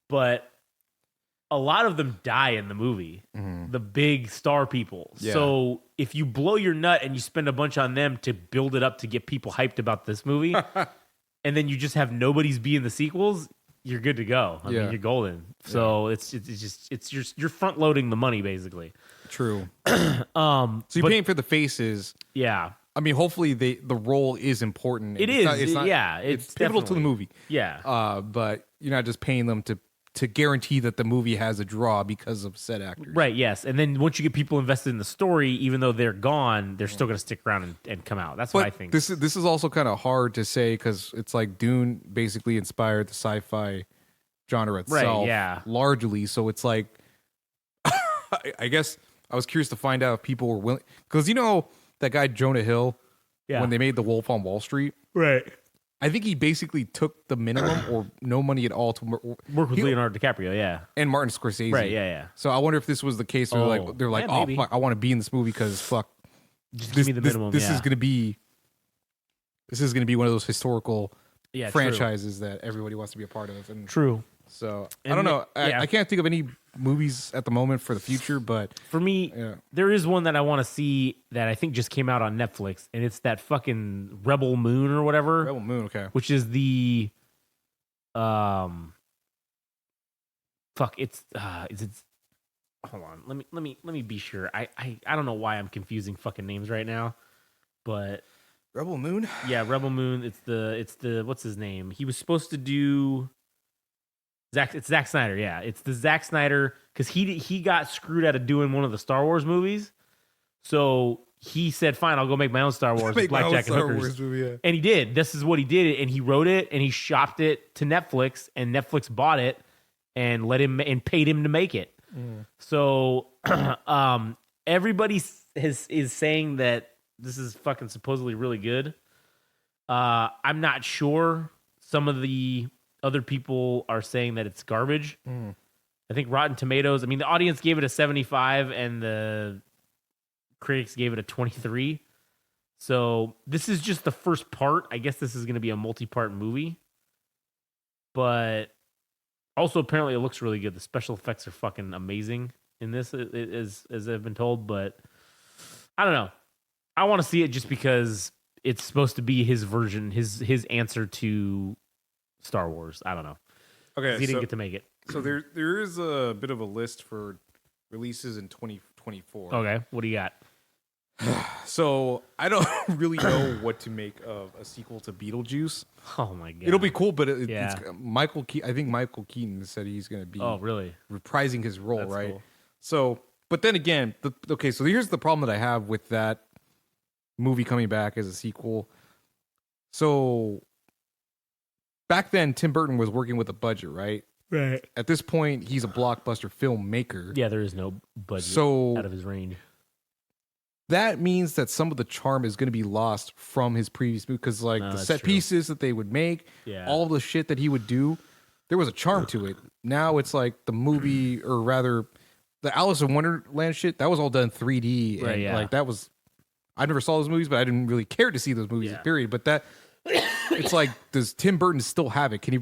[SPEAKER 2] but a lot of them die in the movie. The big star people.
[SPEAKER 3] Yeah.
[SPEAKER 2] So if you blow your nut and you spend a bunch on them to build it up to get people hyped about this movie, and then you just have nobody's be in the sequels, you're good to go. I mean, you're golden. So it's you're front loading the money basically.
[SPEAKER 3] True. So you're paying for the faces.
[SPEAKER 2] Yeah.
[SPEAKER 3] I mean, hopefully the role is important.
[SPEAKER 2] It
[SPEAKER 3] It's
[SPEAKER 2] is.
[SPEAKER 3] not-
[SPEAKER 2] Yeah,
[SPEAKER 3] It's pivotal to the
[SPEAKER 2] definitely.
[SPEAKER 3] movie.
[SPEAKER 2] Yeah.
[SPEAKER 3] But you're not just paying them to guarantee that the movie has a draw because of said actors.
[SPEAKER 2] Right, yes. And then once you get people invested in the story, even though they're gone, they're still going to stick around and come out. That's what I think.
[SPEAKER 3] This is also kind of hard to say because it's like Dune basically inspired the sci-fi genre itself,
[SPEAKER 2] yeah.
[SPEAKER 3] largely. So it's like, I guess I was curious to find out if people were willing, because you know that guy Jonah Hill, when they made The Wolf on Wall Street,
[SPEAKER 2] right.
[SPEAKER 3] I think he basically took the minimum or no money at all to
[SPEAKER 2] Work with Leonardo DiCaprio, yeah.
[SPEAKER 3] and Martin Scorsese.
[SPEAKER 2] Right, yeah.
[SPEAKER 3] So I wonder if this was the case where they're like,
[SPEAKER 2] yeah,
[SPEAKER 3] oh
[SPEAKER 2] maybe.
[SPEAKER 3] fuck, I want to be in this movie because fuck,
[SPEAKER 2] Just give me the minimum,
[SPEAKER 3] This
[SPEAKER 2] yeah.
[SPEAKER 3] is gonna be one of those historical
[SPEAKER 2] Yeah,
[SPEAKER 3] franchises that everybody wants to be a part of. And
[SPEAKER 2] True.
[SPEAKER 3] so I
[SPEAKER 2] And
[SPEAKER 3] don't know.
[SPEAKER 2] yeah.
[SPEAKER 3] I can't think of any movies at the moment for the future, but
[SPEAKER 2] For me,
[SPEAKER 3] Yeah.
[SPEAKER 2] there is one that I want to see that I think just came out on Netflix, and it's that fucking Rebel Moon or whatever.
[SPEAKER 3] Rebel Moon. Okay.
[SPEAKER 2] Which is the it's hold on, let me be sure. I don't know why I'm confusing fucking names right now, but
[SPEAKER 3] Rebel Moon.
[SPEAKER 2] yeah, Rebel Moon. It's the what's his name? He was supposed to do Zack Snyder. Yeah, it's the Zack Snyder, because he got screwed out of doing one of the Star Wars movies, so he said, "Fine, I'll go make my own Star Wars, with Blackjack and Hookers."
[SPEAKER 3] movie, yeah.
[SPEAKER 2] And he did. This is what he did, and he wrote it, and he shopped it to Netflix, and Netflix bought it and let him and paid him to make it. So, everybody is saying that this is fucking supposedly really good. I'm not sure. Some of the other people are saying that it's garbage. I think Rotten Tomatoes. I mean, the audience gave it a 75, and the critics gave it a 23. So this is just the first part. I guess this is going to be a multi-part movie, but also apparently it looks really good. The special effects are fucking amazing in this, as I've been told. But I don't know. I want to see it just because it's supposed to be his version, his answer to Star Wars. I don't know.
[SPEAKER 3] Okay.
[SPEAKER 2] He didn't get to make it.
[SPEAKER 3] So there is a bit of a list for releases in 2024.
[SPEAKER 2] Okay, what do you got?
[SPEAKER 3] So I don't really know what to make of a sequel to Beetlejuice.
[SPEAKER 2] Oh my god,
[SPEAKER 3] It'll be cool, but
[SPEAKER 2] Yeah.
[SPEAKER 3] it's Michael. I think Michael Keaton said he's going to be
[SPEAKER 2] Oh really?
[SPEAKER 3] reprising his role,
[SPEAKER 2] That's
[SPEAKER 3] right?
[SPEAKER 2] cool.
[SPEAKER 3] So, but then again, okay. So here's the problem that I have with that movie coming back as a sequel. So back then, Tim Burton was working with a budget, right?
[SPEAKER 2] Right.
[SPEAKER 3] At this point, he's a blockbuster filmmaker.
[SPEAKER 2] Yeah, there is no budget
[SPEAKER 3] So
[SPEAKER 2] out of his range.
[SPEAKER 3] that means that some of the charm is going to be lost from his previous movie because like the
[SPEAKER 2] that's
[SPEAKER 3] set
[SPEAKER 2] true.
[SPEAKER 3] pieces that they would make, all the shit that he would do, there was a charm to it. Now it's like the movie, or rather, the Alice in Wonderland shit. That was all done 3D,
[SPEAKER 2] Right,
[SPEAKER 3] and
[SPEAKER 2] yeah.
[SPEAKER 3] like that was. I never saw those movies, but I didn't really care to see those movies.
[SPEAKER 2] Yeah.
[SPEAKER 3] Period. But that, it's like, does Tim Burton still have it? Can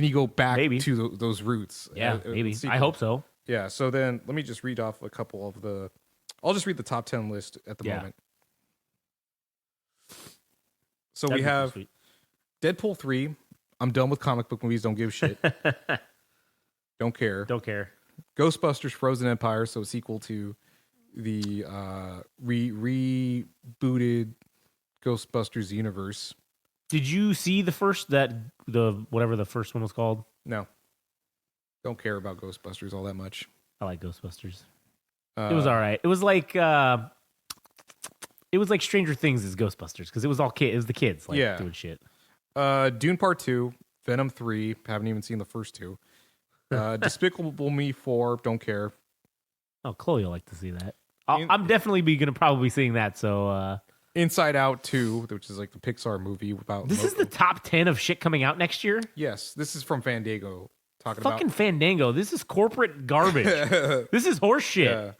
[SPEAKER 3] he go back
[SPEAKER 2] Maybe.
[SPEAKER 3] to those roots?
[SPEAKER 2] Yeah, maybe.
[SPEAKER 3] sequel?
[SPEAKER 2] I hope so.
[SPEAKER 3] Yeah. So then, let me just read off a couple of the. I'll just read the top 10 list at the moment. So
[SPEAKER 2] That'd
[SPEAKER 3] we
[SPEAKER 2] be
[SPEAKER 3] have
[SPEAKER 2] sweet.
[SPEAKER 3] Deadpool 3. I'm done with comic book movies. Don't give a shit. Don't care.
[SPEAKER 2] Don't care.
[SPEAKER 3] Ghostbusters Frozen Empire, so a sequel to the rebooted Ghostbusters universe.
[SPEAKER 2] Did you see whatever the first one was called?
[SPEAKER 3] No. Don't care about Ghostbusters all that much.
[SPEAKER 2] I like Ghostbusters. It was all right. It was like Stranger Things is Ghostbusters because it was all kid. It was the kids doing shit.
[SPEAKER 3] Dune Part 2, Venom 3, haven't even seen the first two. Despicable Me 4, don't care.
[SPEAKER 2] Oh, Chloe will like to see that. I'm definitely gonna probably be seeing that. So
[SPEAKER 3] Inside Out 2, which is like the Pixar movie about.
[SPEAKER 2] this is the top 10 of shit coming out next year.
[SPEAKER 3] Yes, this is from Fandango talking
[SPEAKER 2] Fucking Fandango. This is corporate garbage. This is horse shit.
[SPEAKER 3] Yeah.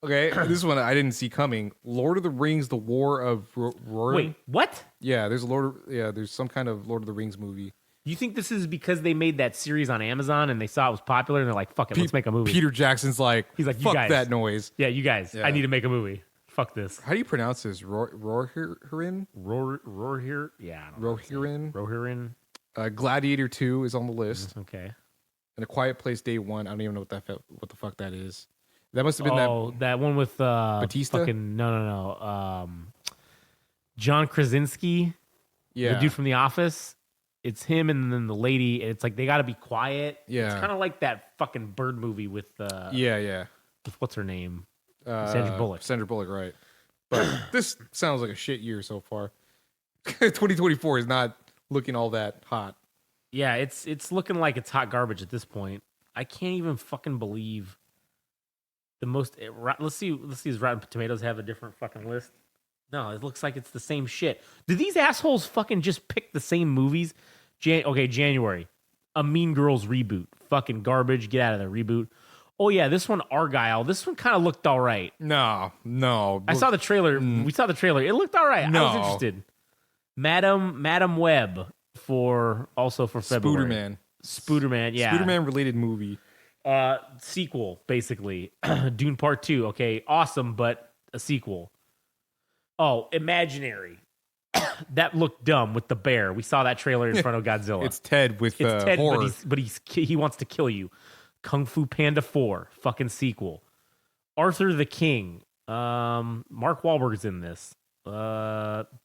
[SPEAKER 3] Okay, this one I didn't see coming. Lord of the Rings: The War of Rohirrim.
[SPEAKER 2] Wait, what?
[SPEAKER 3] Yeah, there's there's some kind of Lord of the Rings movie.
[SPEAKER 2] You think this is because they made that series on Amazon and they saw it was popular and they're like, fuck it, let's make a movie.
[SPEAKER 3] Peter Jackson's like,
[SPEAKER 2] He's like, you
[SPEAKER 3] fuck
[SPEAKER 2] guys.
[SPEAKER 3] that noise.
[SPEAKER 2] Yeah, you guys,
[SPEAKER 3] Yeah.
[SPEAKER 2] I need to make a movie. Fuck this.
[SPEAKER 3] How do you pronounce this? Rohirrim?
[SPEAKER 2] Rohirrim? Yeah, I don't know.
[SPEAKER 3] Rohirrim?
[SPEAKER 2] Rohirrim?
[SPEAKER 3] Gladiator 2 is on the list.
[SPEAKER 2] Okay.
[SPEAKER 3] And A Quiet Place Day 1. I don't even know what the fuck that is. That must have been
[SPEAKER 2] that one with
[SPEAKER 3] Batista?
[SPEAKER 2] Fucking no. John Krasinski,
[SPEAKER 3] Yeah.
[SPEAKER 2] the dude from The Office. It's him and then the lady. And it's like they got to be quiet.
[SPEAKER 3] Yeah.
[SPEAKER 2] It's kind of like that fucking bird movie with
[SPEAKER 3] Yeah.
[SPEAKER 2] with what's her name? Sandra Bullock.
[SPEAKER 3] Sandra Bullock, right. But this sounds like a shit year so far. 2024 is not looking all that hot.
[SPEAKER 2] Yeah, it's looking like it's hot garbage at this point. I can't even fucking believe the most. Let's see. Does Rotten Tomatoes have a different fucking list? No, it looks like it's the same shit. Do these assholes fucking just pick the same movies? January, a Mean Girls reboot. Fucking garbage. Get out of there. Reboot. Oh yeah, this one Argyle. This one kind of looked all right.
[SPEAKER 3] No.
[SPEAKER 2] I saw the trailer. We saw the trailer. It looked all right.
[SPEAKER 3] No.
[SPEAKER 2] I was interested. Madam Web for February. Spooderman, yeah.
[SPEAKER 3] Spooderman related movie.
[SPEAKER 2] Sequel, basically. Dune Part 2. Okay, awesome, but a sequel. Oh, Imaginary. That looked dumb with the bear. We saw that trailer in front of Godzilla.
[SPEAKER 3] It's Ted with
[SPEAKER 2] It's Ted,
[SPEAKER 3] horror.
[SPEAKER 2] but he wants to kill you. Kung Fu Panda 4, fucking sequel. Arthur the King. Mark Wahlberg's in this.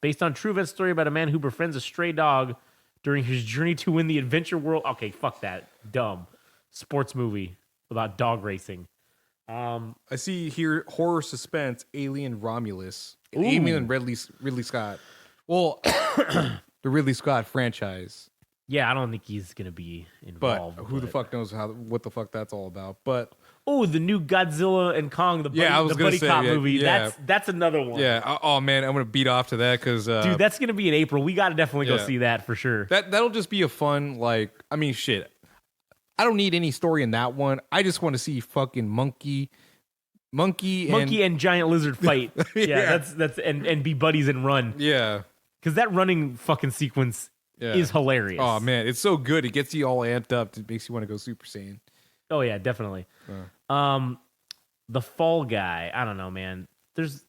[SPEAKER 2] Based on true event story about a man who befriends a stray dog during his journey to win the adventure world. Okay, fuck that. Dumb. Sports movie about dog racing.
[SPEAKER 3] I see here horror suspense Alien Romulus.
[SPEAKER 2] Ooh.
[SPEAKER 3] Alien Ridley Scott. Well, the Ridley Scott franchise.
[SPEAKER 2] Yeah, I don't think he's gonna be
[SPEAKER 3] But
[SPEAKER 2] involved.
[SPEAKER 3] who the fuck knows what the fuck that's all about. But
[SPEAKER 2] Oh, the new Godzilla and Kong, the buddy,
[SPEAKER 3] Yeah, I was
[SPEAKER 2] the
[SPEAKER 3] gonna
[SPEAKER 2] buddy
[SPEAKER 3] say,
[SPEAKER 2] cop
[SPEAKER 3] yeah,
[SPEAKER 2] movie.
[SPEAKER 3] yeah.
[SPEAKER 2] That's another one.
[SPEAKER 3] yeah, oh man, I'm gonna beat off to that because
[SPEAKER 2] Dude, that's gonna be in April. We gotta definitely go
[SPEAKER 3] Yeah.
[SPEAKER 2] see that for sure.
[SPEAKER 3] that'll just be a fun shit. I don't need any story in that one. I just want to see fucking monkey
[SPEAKER 2] and giant lizard fight. Yeah,
[SPEAKER 3] Yeah.
[SPEAKER 2] that's and be buddies and run.
[SPEAKER 3] yeah.
[SPEAKER 2] Because that running fucking sequence
[SPEAKER 3] Yeah.
[SPEAKER 2] is hilarious.
[SPEAKER 3] Oh man, it's so good. It gets you all amped up. It makes you want to go Super Saiyan.
[SPEAKER 2] Oh yeah, definitely. The Fall Guy. I don't know, man. There's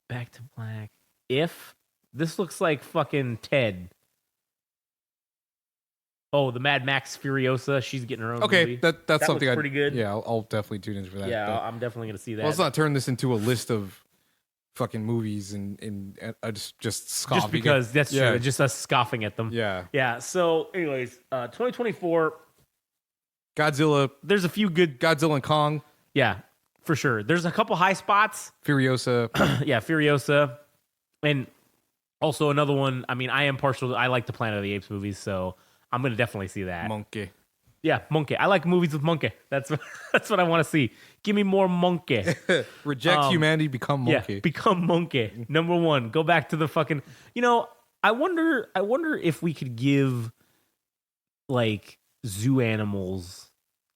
[SPEAKER 2] Back to Black. If this looks like fucking Ted. Oh, the Mad Max Furiosa. She's getting her own
[SPEAKER 3] Okay,
[SPEAKER 2] movie.
[SPEAKER 3] that's
[SPEAKER 2] That
[SPEAKER 3] something
[SPEAKER 2] looks pretty good.
[SPEAKER 3] Yeah, I'll definitely tune in for that.
[SPEAKER 2] Yeah,
[SPEAKER 3] But-
[SPEAKER 2] I'm definitely gonna see that.
[SPEAKER 3] well, let's not turn this into a list of fucking movies and just scoffing.
[SPEAKER 2] just because that's
[SPEAKER 3] Yeah.
[SPEAKER 2] true. Just us scoffing at them.
[SPEAKER 3] Yeah,
[SPEAKER 2] Yeah. So, anyways, 2024.
[SPEAKER 3] Godzilla
[SPEAKER 2] There's a few good.
[SPEAKER 3] and Kong,
[SPEAKER 2] Yeah, for sure. There's a couple high spots.
[SPEAKER 3] Furiosa.
[SPEAKER 2] Yeah, Furiosa, and also another one. I mean, I am partial. I like the Planet of the Apes movies, so I'm gonna definitely see that.
[SPEAKER 3] Monkey.
[SPEAKER 2] Yeah, monkey. I like movies with monkey. That's what I want to see. Give me more monkey.
[SPEAKER 3] Reject humanity, become monkey.
[SPEAKER 2] Yeah, become monkey. Number 1. Go back to the fucking. I wonder if we could give like zoo animals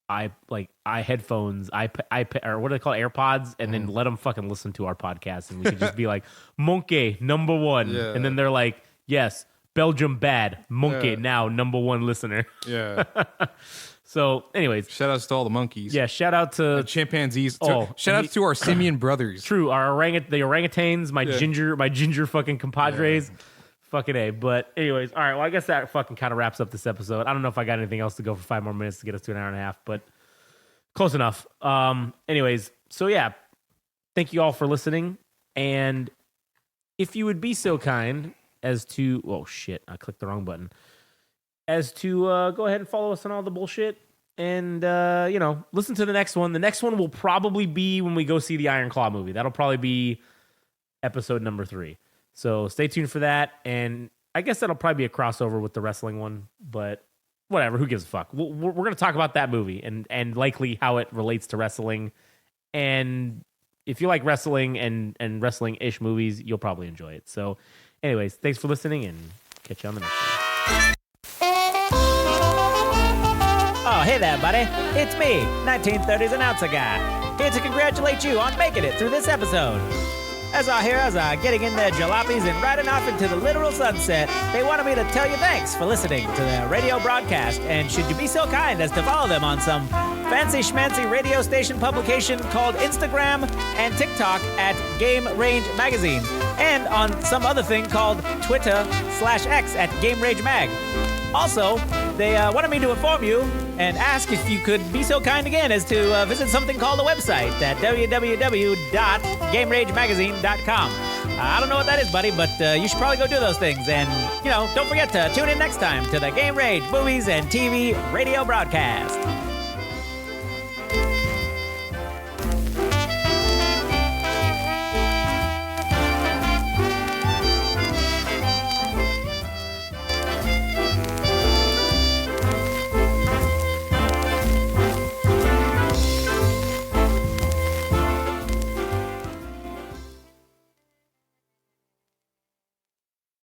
[SPEAKER 2] headphones, iPad, or what do they call it, AirPods, and then let them fucking listen to our podcast, and we could just be like, monkey number 1, and then they're like, yes, Belgium bad, monkey now number 1 listener.
[SPEAKER 3] Yeah.
[SPEAKER 2] So, anyways,
[SPEAKER 3] shout outs to all the monkeys.
[SPEAKER 2] Yeah, shout out to
[SPEAKER 3] the chimpanzees. Shout out to our simian brothers.
[SPEAKER 2] True, our the orangutans, my ginger fucking compadres. Yeah. Fucking A. But anyways, all right, well, I guess that fucking kind of wraps up this episode. I don't know if I got anything else to go for 5 more minutes to get us to an hour and a half, but close enough. Anyways, so yeah, thank you all for listening. And if you would be so kind as to, oh shit, I clicked the wrong button, as to go ahead and follow us on all the bullshit and, listen to the next one. The next one will probably be when we go see the Iron Claw movie. That'll probably be episode number 3. So stay tuned for that, and I guess that'll probably be a crossover with the wrestling one, but whatever, who gives a fuck? We're going to talk about that movie and likely how it relates to wrestling, and if you like wrestling and wrestling-ish movies, you'll probably enjoy it. So anyways, thanks for listening, and catch you on the next one.
[SPEAKER 4] Oh, hey there, buddy. It's me, 1930s announcer guy, here to congratulate you on making it through this episode. As our heroes are getting in their jalopies and riding off into the literal sunset, they wanted me to tell you thanks for listening to their radio broadcast, and should you be so kind as to follow them on some fancy schmancy radio station publication called Instagram and TikTok at Game Range Magazine, and on some other thing called Twitter/X at Game Range Mag. Also, they wanted me to inform you and ask if you could be so kind again as to visit something called a website at www.GameRageMagazine.com. I don't know what that is, buddy, but you should probably go do those things. And, don't forget to tune in next time to the Game Rage Movies and TV radio broadcast.